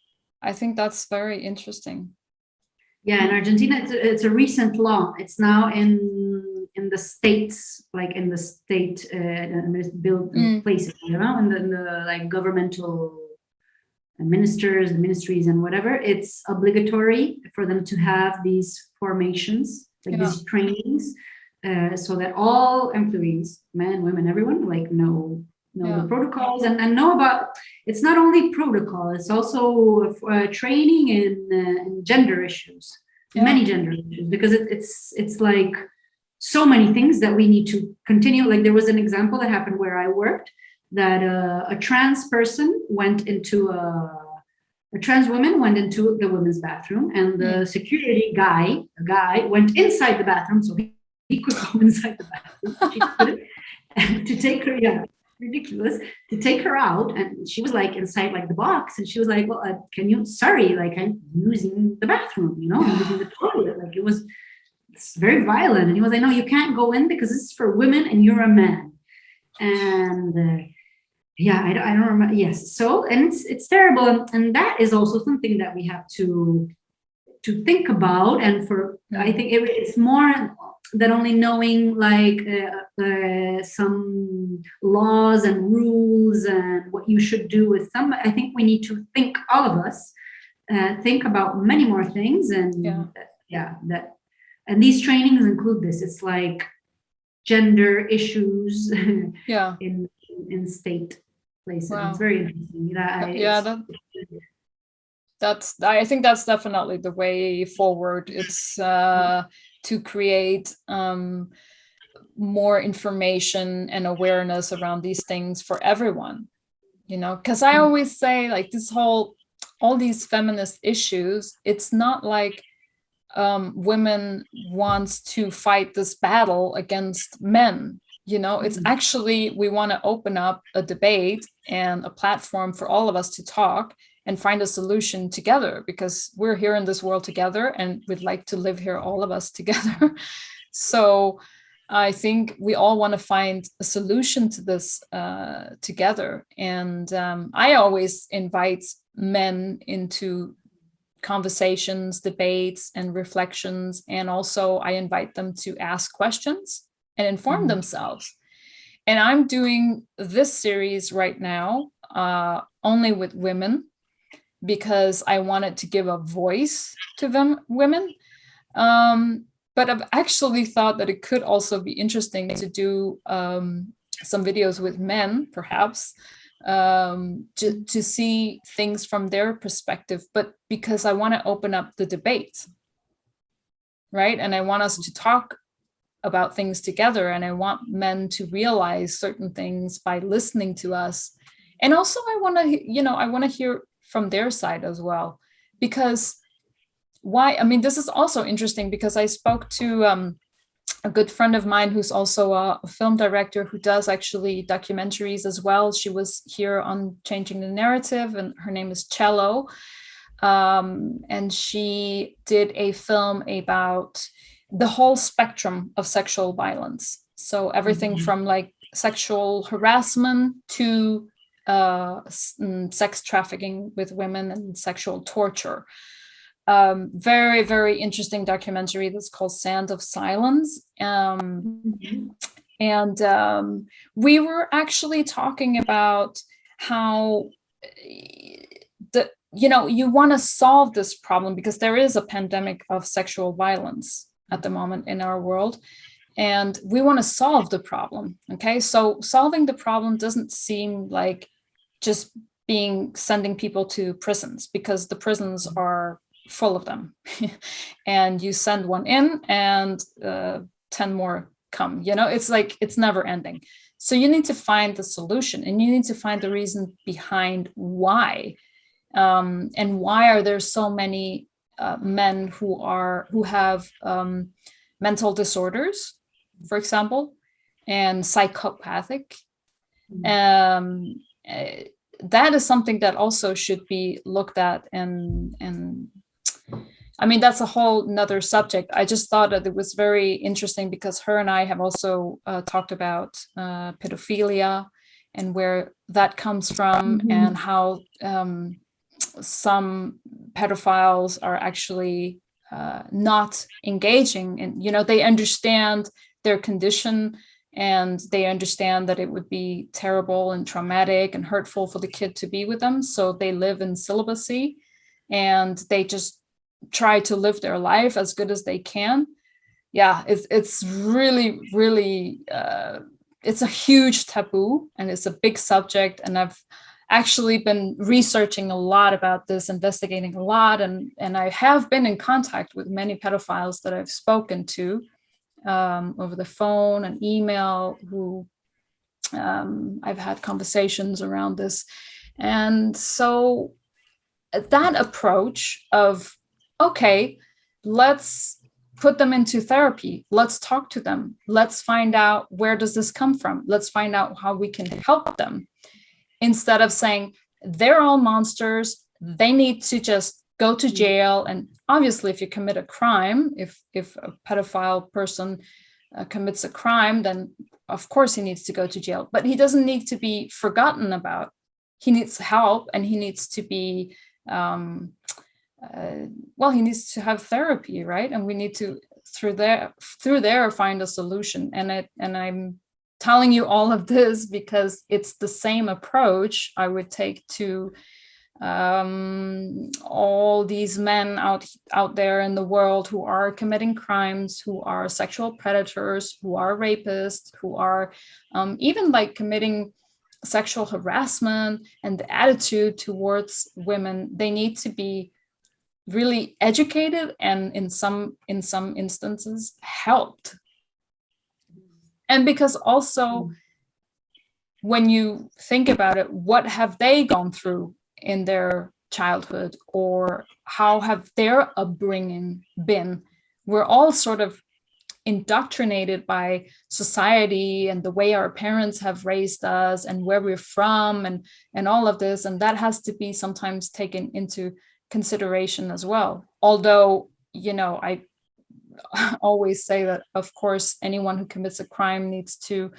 Speaker 1: I think that's very interesting.
Speaker 2: Yeah, in Argentina, it's a recent law. It's now in the states, like in the state built places, you know, in the like governmental ministers and ministries and whatever, it's obligatory for them to have these formations, like these trainings, so that all employees, men, women, everyone, like know the protocols and know about. It's not only protocol; it's also training in gender issues, many gender issues, because it's like so many things that we need to continue. Like there was an example that happened where I worked, that a trans person went into a trans woman went into the women's bathroom, and the security guy, a guy, went inside the bathroom, so he could go inside the bathroom. She couldn't, and to take her, ridiculous, to take her out, and she was like inside like the box, and she was like, well, can you, sorry, like I'm using the bathroom, I'm using the toilet. Like it's very violent. And he was like, no, you can't go in because this is for women and you're a man. And I don't remember. Yes. So, and it's terrible. And that is also something that we have to think about. And I think it's more than only knowing like some laws and rules and what you should do with some. I think we need to think, all of us, think about many more things. And and these trainings include this. It's like gender issues in state places. Wow. It's very interesting.
Speaker 1: I think that's definitely the way forward. It's to create more information and awareness around these things for everyone, because I always say, like, all these feminist issues, it's not like women wants to fight this battle against men. It's actually, we want to open up a debate and a platform for all of us to talk and find a solution together, because we're here in this world together and we'd like to live here, all of us together. So I think we all want to find a solution to this together. And I always invite men into conversations, debates, and reflections. And also I invite them to ask questions and inform themselves. And I'm doing this series right now only with women, because I wanted to give a voice to them, women. But I've actually thought that it could also be interesting to do some videos with men, perhaps, to see things from their perspective, but because I want to open up the debate, right? And I want us to talk about things together, and I want men to realize certain things by listening to us. And also I want to hear from their side as well, because this is also interesting, because I spoke to a good friend of mine who's also a film director, who does actually documentaries as well. She was here on Changing the Narrative, and her name is Cello. And she did a film about the whole spectrum of sexual violence. So everything from like sexual harassment to sex trafficking with women and sexual torture. Very, very interesting documentary that's called Sand of Silence. And we were actually talking about how you want to solve this problem, because there is a pandemic of sexual violence at the moment in our world, and we want to solve the problem. Okay, so solving the problem doesn't seem like just sending people to prisons, because the prisons are full of them and you send one in and 10 more come. It's like, it's never ending. So you need to find the solution, and you need to find the reason behind why, and why are there so many men who have mental disorders, for example, and psychopathic. That is something that also should be looked at, and that's a whole nother subject. I just thought that it was very interesting, because her and I have also talked about pedophilia and where that comes from, and how some pedophiles are actually not engaging, and they understand their condition and they understand that it would be terrible and traumatic and hurtful for the kid to be with them. So they live in celibacy and they just try to live their life as good as they can. Yeah, it's really, really, it's a huge taboo and it's a big subject. And I've actually been researching a lot about this, investigating a lot. And I have been in contact with many pedophiles that I've spoken to over the phone and email, who I've had conversations around this. And so that approach of, okay, let's put them into therapy, let's talk to them, let's find out where does this come from, let's find out how we can help them, instead of saying they're all monsters, they need to just go to jail. And obviously, if you commit a crime, if a pedophile person commits a crime, then of course he needs to go to jail. But he doesn't need to be forgotten about. He needs help, and he needs to be, he needs to have therapy, right? And we need to through there find a solution. And I'm telling you all of this because it's the same approach I would take to all these men out there in the world who are committing crimes, who are sexual predators, who are rapists, who are even like committing sexual harassment, and the attitude towards women. They need to be really educated and in some instances helped. And because also when you think about it, what have they gone through in their childhood, or how have their upbringing been? We're all sort of indoctrinated by society and the way our parents have raised us and where we're from and all of this. And that has to be sometimes taken into consideration as well. Although, I always say that, of course, anyone who commits a crime needs to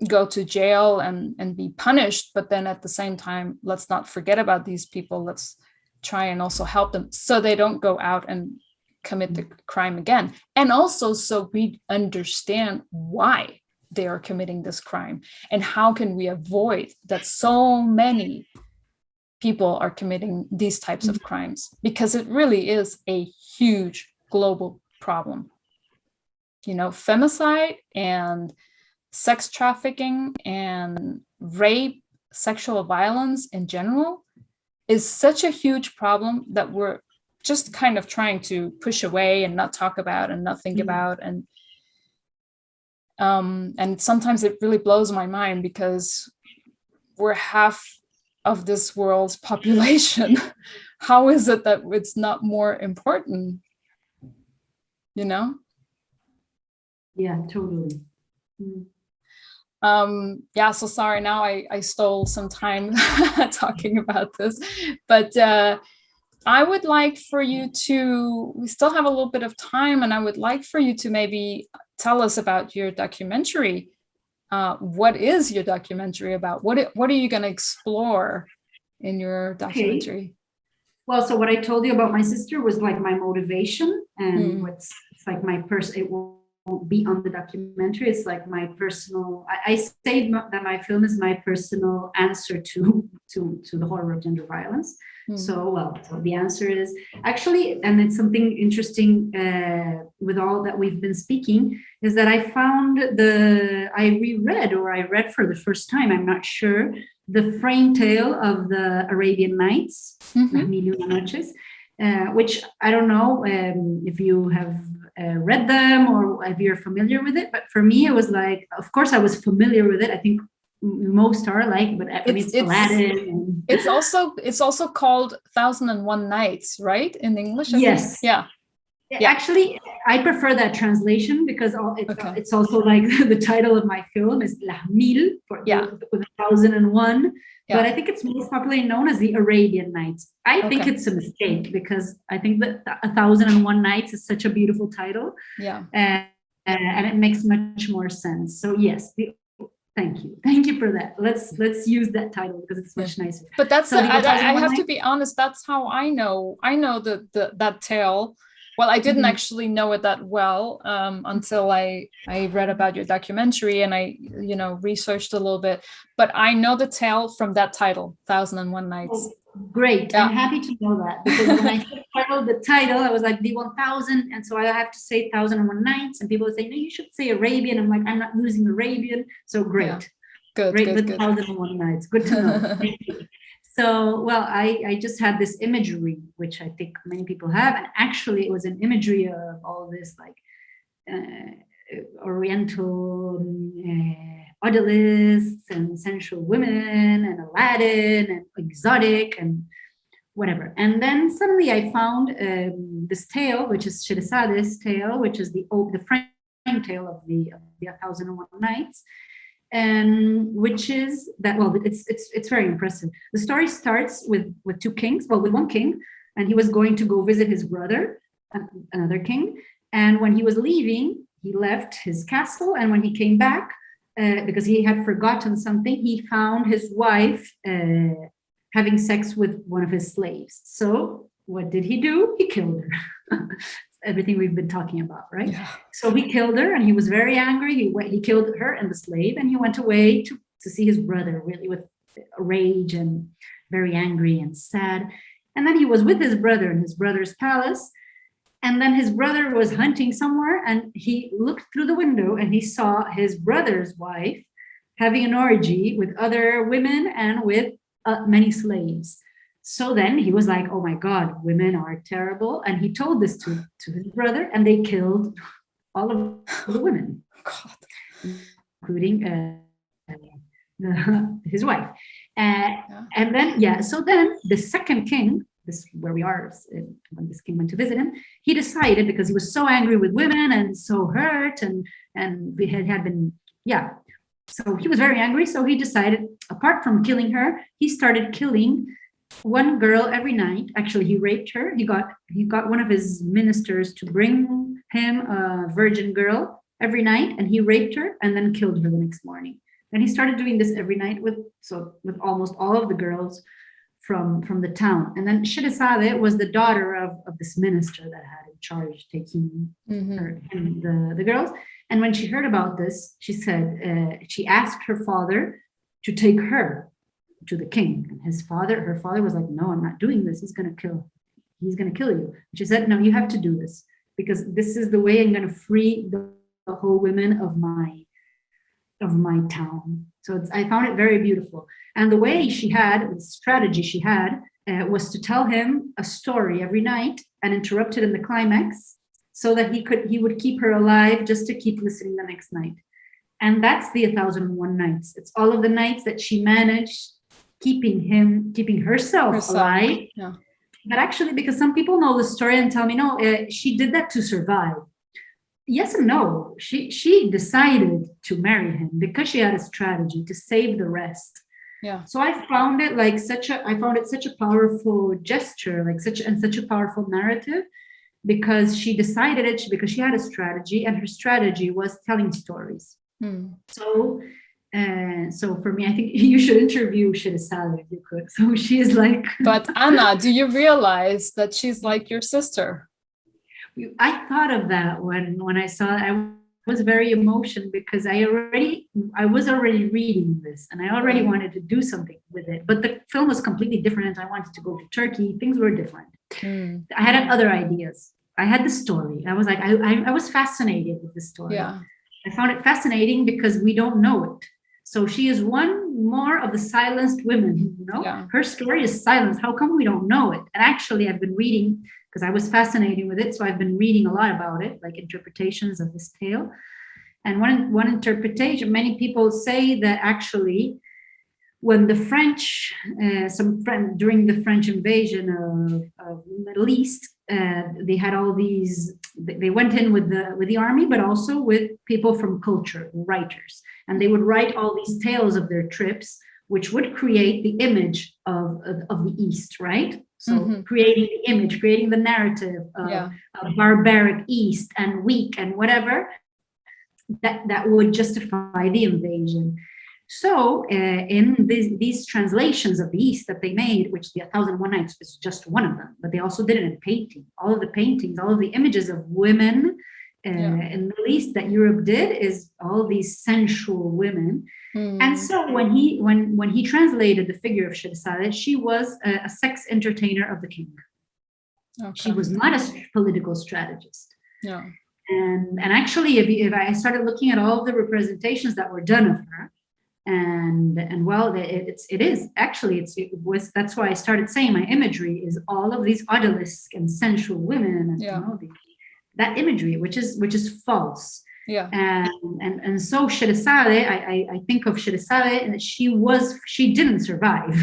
Speaker 1: go to jail and be punished. But then at the same time, let's not forget about these people. Let's try and also help them so they don't go out and commit the crime again. And also so we understand why they are committing this crime and how can we avoid that so many people are committing these types of crimes, because it really is a huge global problem. Femicide and sex trafficking and rape, sexual violence in general is such a huge problem that we're just kind of trying to push away and not talk about and not think about. And sometimes it really blows my mind because we're half of this world's population. How is it that it's not more important?
Speaker 2: Yeah, totally.
Speaker 1: So sorry, now I stole some time talking about this, but I would like for you to, we still have a little bit of time, and I would like for you to maybe tell us about your documentary. What is your documentary about? What are you going to explore in your documentary?
Speaker 2: Okay. Well, so what I told you about my sister was like my motivation, and it's like my it won't be on the documentary. It's like my personal, I say that my film is my personal answer to the horror of gender violence. So the answer is actually, and it's something interesting with all that we've been speaking, is that I read for the first time, I'm not sure, the frame tale of the Arabian Nights, Las Mil y Una Noches, which I don't know if you have read them or if you're familiar with it, but for me it was like, of course I was familiar with it. I think most are like, but it's Aladdin.
Speaker 1: It's also called 1001 Nights, right? In English?
Speaker 2: Yes.
Speaker 1: Yeah.
Speaker 2: Actually, I prefer that translation because it's also like the title of my film is Las Mil, with 1001. Yeah. But I think it's most popularly known as the Arabian Nights. I think it's a mistake because I think that 1001 Nights is such a beautiful title.
Speaker 1: Yeah.
Speaker 2: And it makes much more sense. So yes, thank you for that. Let's use that title because it's much nicer.
Speaker 1: But that's I have to be honest, that's how I know that tale Well, I didn't actually know it that well until I read about your documentary and I, researched a little bit. But I know the tale from that title, 1001 Nights.
Speaker 2: Oh, great.
Speaker 1: Yeah.
Speaker 2: I'm happy to know that, because when I titled the title, I was like the 1000. And so I have to say 1001 Nights. And people would say, no, you should say Arabian. I'm like, I'm not using Arabian. So great.
Speaker 1: Yeah. Good.
Speaker 2: Great.
Speaker 1: Good,
Speaker 2: The 1001 Nights. Good to know. Thank you. So, well, I just had this imagery, which I think many people have. And actually, it was an imagery of all this like Oriental odalisques and sensual women and Aladdin and exotic and whatever. And then suddenly I found this tale, which is Shehzade's tale, which is the Frank tale of the 1001 Nights. And which is that, well, it's very impressive. The story starts with two kings, well, with one king, and he was going to go visit his brother, another king. And when he was leaving, he left his castle. And when he came back, because he had forgotten something, he found his wife having sex with one of his slaves. So what did he do? He killed her. Everything we've been talking about, right? Yeah. So he killed her, and he was very angry. He killed her and the slave, and he went away to see his brother, really with rage and very angry and sad. And then he was with his brother in his brother's palace, and then his brother was hunting somewhere, and he looked through the window and he saw his brother's wife having an orgy with other women and with many slaves. So then he was like, oh my God, women are terrible. And he told this to his brother, and they killed all of the women, including his wife. And then, so then the second king, this where we are, when this king went to visit him, he decided, because he was so angry with women and so hurt and we had been, so he was very angry. So he decided, apart from killing her, he started killing one girl every night. Actually, he raped her. He got one of his ministers to bring him a virgin girl every night, and he raped her and then killed her the next morning. And he started doing this every night with almost all of the girls from the town. And then Shehzade was the daughter of this minister that had in charge taking her and the girls. And when she heard about this, she said she asked her father to take her to the king. And her father was like, no, I'm not doing this. He's gonna kill you. She said, no, you have to do this, because this is the way I'm gonna free the whole women of my town. So I found it very beautiful. And the way the strategy she had was to tell him a story every night and interrupt it in the climax, so that he would keep her alive just to keep listening the next night. And that's the 1001 Nights. It's all of the nights that she managed keeping herself alive. Yeah. But actually, because some people know the story and tell me, no, she did that to survive. Yes and no. She decided to marry him because she had a strategy to save the rest. Yeah. So I found it such a powerful gesture, such a powerful narrative, because she decided it because she had a strategy, and her strategy was telling stories. So for me, I think you should interview Shehzade if you could. So she is like.
Speaker 1: But Anna, do you realize that she's like your sister?
Speaker 2: I thought of that when I saw it. I was very emotional because I was already reading this, and I already wanted to do something with it. But the film was completely different. I wanted to go to Turkey. Things were different. I had other ideas. I had the story. I was like, I was fascinated with the story. Yeah. I found it fascinating because we don't know it. So she is one more of the silenced women, Yeah. Her story is silenced. How come we don't know it? And actually, I've been reading, because I was fascinated with it, so I've been reading a lot about it, like interpretations of this tale. And one interpretation, many people say that actually, when the French, during the French invasion of the Middle East, they had all these. They went in with the army, but also with people from culture, writers, and they would write all these tales of their trips, which would create the image of the East, right? So creating the image, creating the narrative of a barbaric East and weak and whatever that would justify the invasion. So in these translations of the East that they made, which the 1001 Nights is just one of them, but they also did it in painting. All of the paintings, all of the images of women in the East that Europe did is all these sensual women. And so when he translated the figure of Sherazade, she was a sex entertainer of the king. Okay. She was not a political strategist.
Speaker 1: Yeah.
Speaker 2: And actually, if I started looking at all of the representations that were done of her, and well, that's why I started saying my imagery is all of these odalisque and sensual women, and that imagery, which is false.
Speaker 1: Yeah.
Speaker 2: And so Sherazade, I think of Sherazade, and she didn't survive.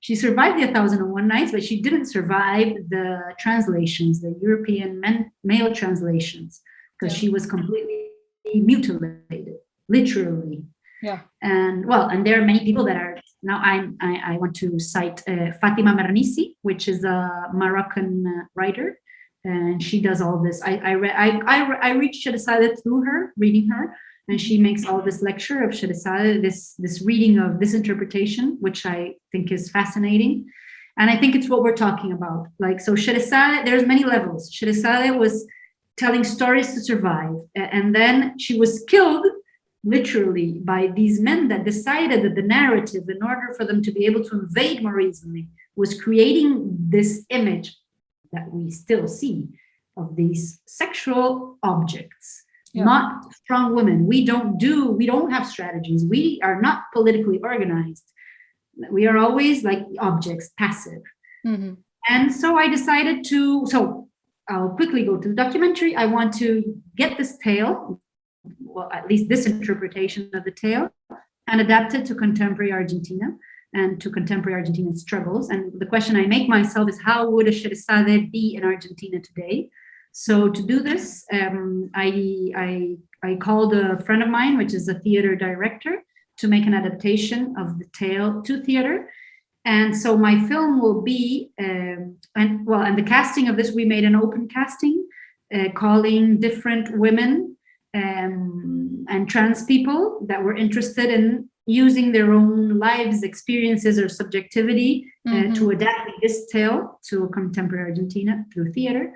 Speaker 2: She survived the 1001 Nights, but she didn't survive the translations, the European male translations, because she was completely mutilated, literally.
Speaker 1: Yeah.
Speaker 2: And there are many people that are now. I want to cite Fatima Mernissi, which is a Moroccan writer, and she does all this. I reached Sherazade through her, reading her, and she makes all this lecture of Sherazade, this reading of this interpretation, which I think is fascinating, and I think it's what we're talking about. Like, so Sherazade, there's many levels. Sherazade was telling stories to survive, and then she was killed literally by these men that decided that the narrative, in order for them to be able to invade more easily, was creating this image that we still see of these sexual objects, not strong women. We don't have strategies. We are not politically organized. We are always like objects, passive. Mm-hmm. And so I decided I'll quickly go to the documentary. I want to get this tale, well, at least this interpretation of the tale, and adapt it to contemporary Argentina and to contemporary Argentinian struggles. And the question I make myself is, how would a Sherazade be in Argentina today? So to do this, I called a friend of mine, which is a theater director, to make an adaptation of the tale to theater. And so my film will be, and the casting of this, we made an open casting, calling different women and trans people that were interested in using their own lives, experiences, or subjectivity to adapt this tale to contemporary Argentina through theater,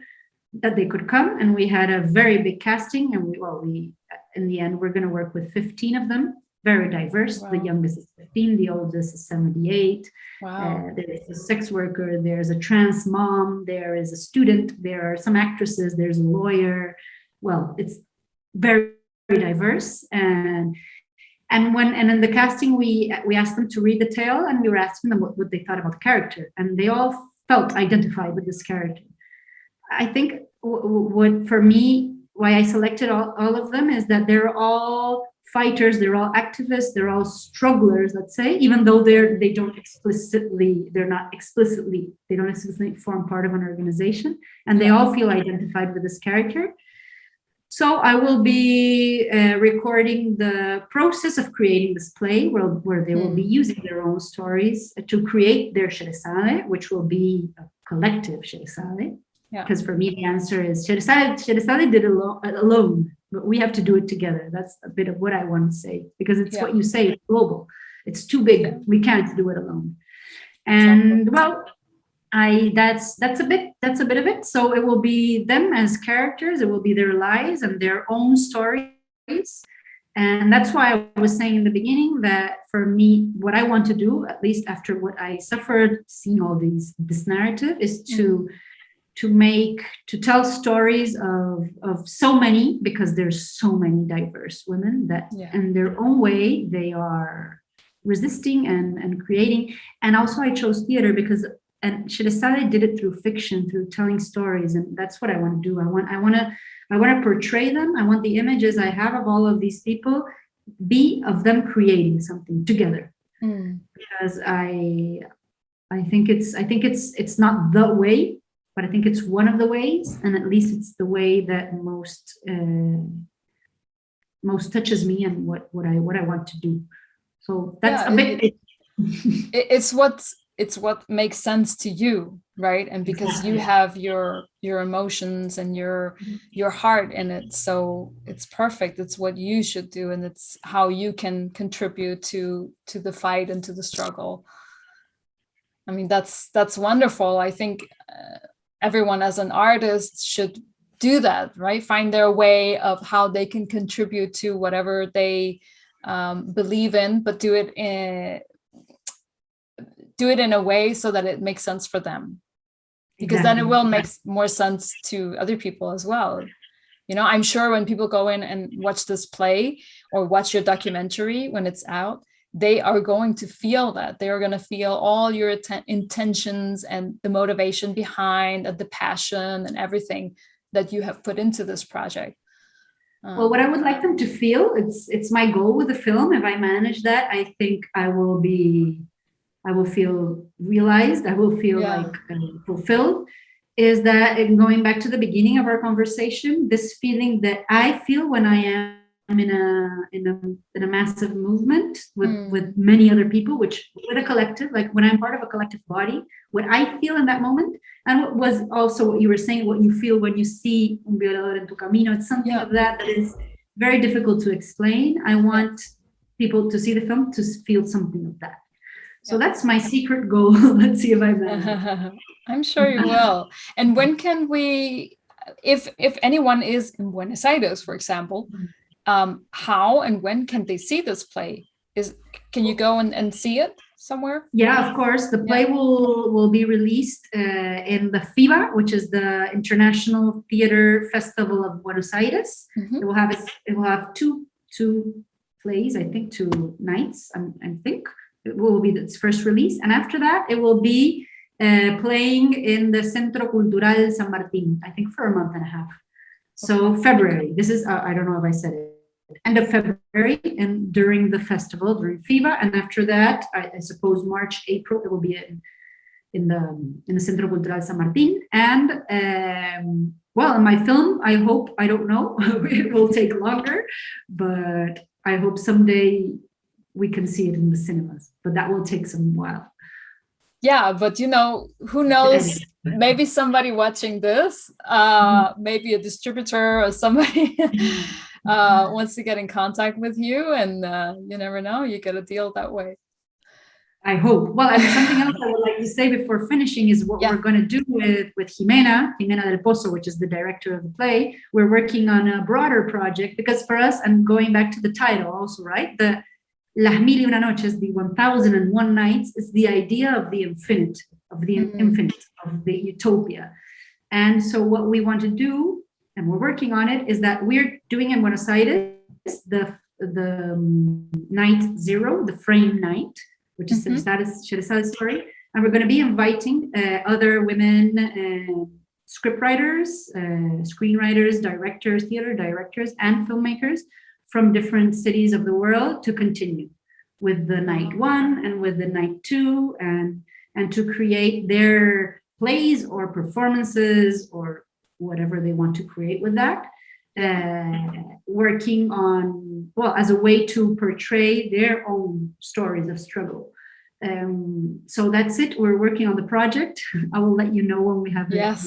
Speaker 2: that they could come. And we had a very big casting, and we in the end, we're going to work with 15 of them, very diverse. Wow. The youngest is 15, the oldest is 78. Wow. There's a sex worker, there's a trans mom, there is a student, there are some actresses, there's a lawyer. Well, it's very, very diverse. And in the casting, we asked them to read the tale, and we were asking them what they thought about the character, and they all felt identified with this character. I think what for me, why I selected all of them is that they're all fighters, they're all activists, they're all strugglers, let's say, even though they don't explicitly form part of an organization, and they all feel identified with this character. So I will be recording the process of creating this play, where they will be using their own stories to create their Sherazade, which will be a collective Sherazade. Because for me, the answer is Sherazade did alone, but we have to do it together. That's a bit of what I want to say, because it's what you say, it's global. It's too big. We can't do it alone. And that's a bit of it. So it will be them as characters. It will be their lives and their own stories. And that's why I was saying in the beginning that for me, what I want to do, at least after what I suffered, seeing all this narrative, is to tell stories of so many, because there's so many diverse women that in their own way, they are resisting and creating. And also I chose theater because Sherazade did it through fiction, through telling stories, and that's what I want to do. I want to portray them. I want the images I have of all of these people be of them creating something together. Because I think it's not the way, but I think it's one of the ways, and at least it's the way that most touches me and what I want to do. So that's a bit.
Speaker 1: It's what makes sense to you. right? And because
Speaker 2: Exactly.
Speaker 1: you have your emotions and your heart in it, so it's perfect. It's what you should do, and it's how you can contribute to the fight and to the struggle. I mean, that's wonderful. I think everyone as an artist should do that, right? Find their way of how they can contribute to whatever they believe in, but do it in a way so that it makes sense for them, because then it will make more sense to other people as well. You know, I'm sure when people go in and watch this play or watch your documentary when it's out, they are going to feel that. They are going to feel all your intentions and the motivation behind and the passion and everything that you have put into this project.
Speaker 2: Well, what I would like them to feel, it's my goal with the film. If I manage that, I think I will feel realized. I will feel like fulfilled. Is that, and going back to the beginning of our conversation, this feeling that I feel when I am in a massive movement with many other people, which with a collective, like when I'm part of a collective body, what I feel in that moment, and what was also what you were saying, what you feel when you see Un Violador en Tu Camino, it's something of that is very difficult to explain. I want people to see the film to feel something of that. So that's my secret goal. Let's see if I manage.
Speaker 1: I'm sure you will. And when can we, if anyone is in Buenos Aires, for example, how and when can they see this play? Can you go and see it somewhere?
Speaker 2: Yeah, of course. The play will be released in the FIBA, which is the International Theater Festival of Buenos Aires. It will have two plays, I think, 2 nights. I think it will be its first release, and after that, it will be playing in the Centro Cultural San Martín, I think, for a month and a half. So February. This is I don't know if I said it. End of February, and during the festival, during FIBA, and after that, I suppose March, April, it will be in the Centro Cultural San Martín. And well, in my film, I hope, I don't know, it will take longer, but I hope someday we can see it in the cinemas, but that will take some while.
Speaker 1: Yeah, but you know, who knows? Maybe somebody watching this, maybe a distributor or somebody wants to get in contact with you, and you never know, you get a deal that way.
Speaker 2: I hope. Well, and something else I would like to say before finishing is what we're going to do with Jimena del Pozo, which is the director of the play. We're working on a broader project, because for us, and going back to the title also, right? The Las Mil y Una Noches, the 1001 Nights, is the idea of the infinite, of the utopia. And so what we want to do, and we're working on it, is that we're doing in Buenos Aires the night 0, the frame night, which is Sherezade's story. And we're going to be inviting other women scriptwriters, screenwriters, directors, theater directors, and filmmakers from different cities of the world to continue with the night 1 and with the night 2, and to create their plays or performances or whatever they want to create with that, working on, well, as a way to portray their own stories of struggle. So that's it. We're working on the project. I will let you know when we have it.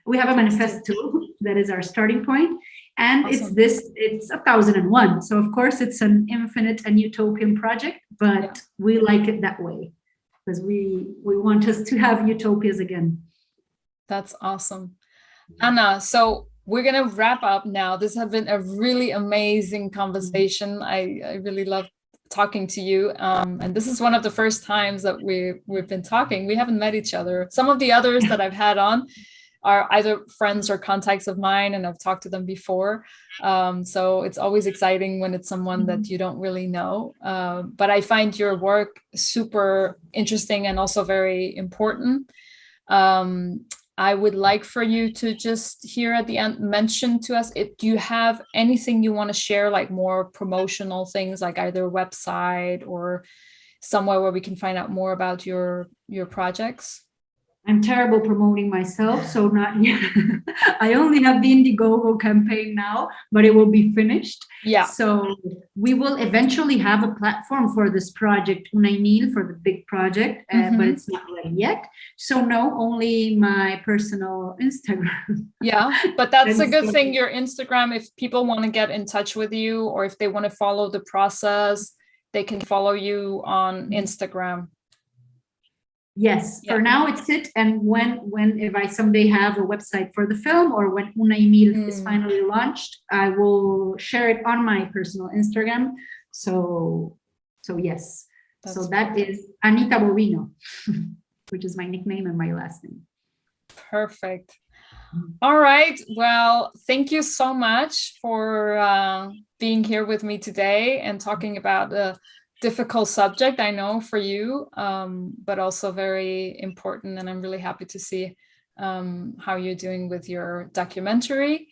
Speaker 2: We have a manifesto that is our starting point. And awesome. It's 1001. So of course it's an infinite and utopian project, but we like it that way because we want us to have utopias again.
Speaker 1: That's awesome. Anna, so we're going to wrap up now. This has been a really amazing conversation. I really love talking to you. And this is one of the first times that we've been talking. We haven't met each other. Some of the others that I've had on are either friends or contacts of mine, and I've talked to them before. So it's always exciting when it's someone that you don't really know. But I find your work super interesting and also very important. I would like for you to just here at the end mention to us, do you have anything you want to share, like more promotional things, like either a website or somewhere where we can find out more about your projects?
Speaker 2: I'm terrible promoting myself, so not yet. I only have the Indiegogo campaign now, but it will be finished.
Speaker 1: Yeah.
Speaker 2: So we will eventually have a platform for this project, Una Mil, for the big project, but it's not ready yet. So no, only my personal Instagram.
Speaker 1: Yeah, but that's a good thing, your Instagram, if people want to get in touch with you or if they want to follow the process, they can follow you on Instagram.
Speaker 2: Yes, for now it's it. And when if I someday have a website for the film, or when Una Mil is finally launched, I will share it on my personal Instagram. So yes. So that is Anita Bovino, which is my nickname and my last name.
Speaker 1: Perfect. All right. Well, thank you so much for being here with me today and talking about a difficult subject, I know, for you, but also very important. And I'm really happy to see how you're doing with your documentary.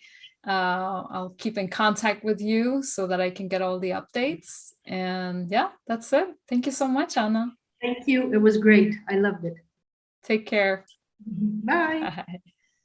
Speaker 1: I'll keep in contact with you so that I can get all the updates. And yeah, that's it. Thank you so much, Anna.
Speaker 2: Thank you. It was great. I loved it.
Speaker 1: Take care.
Speaker 2: Bye.
Speaker 1: Bye.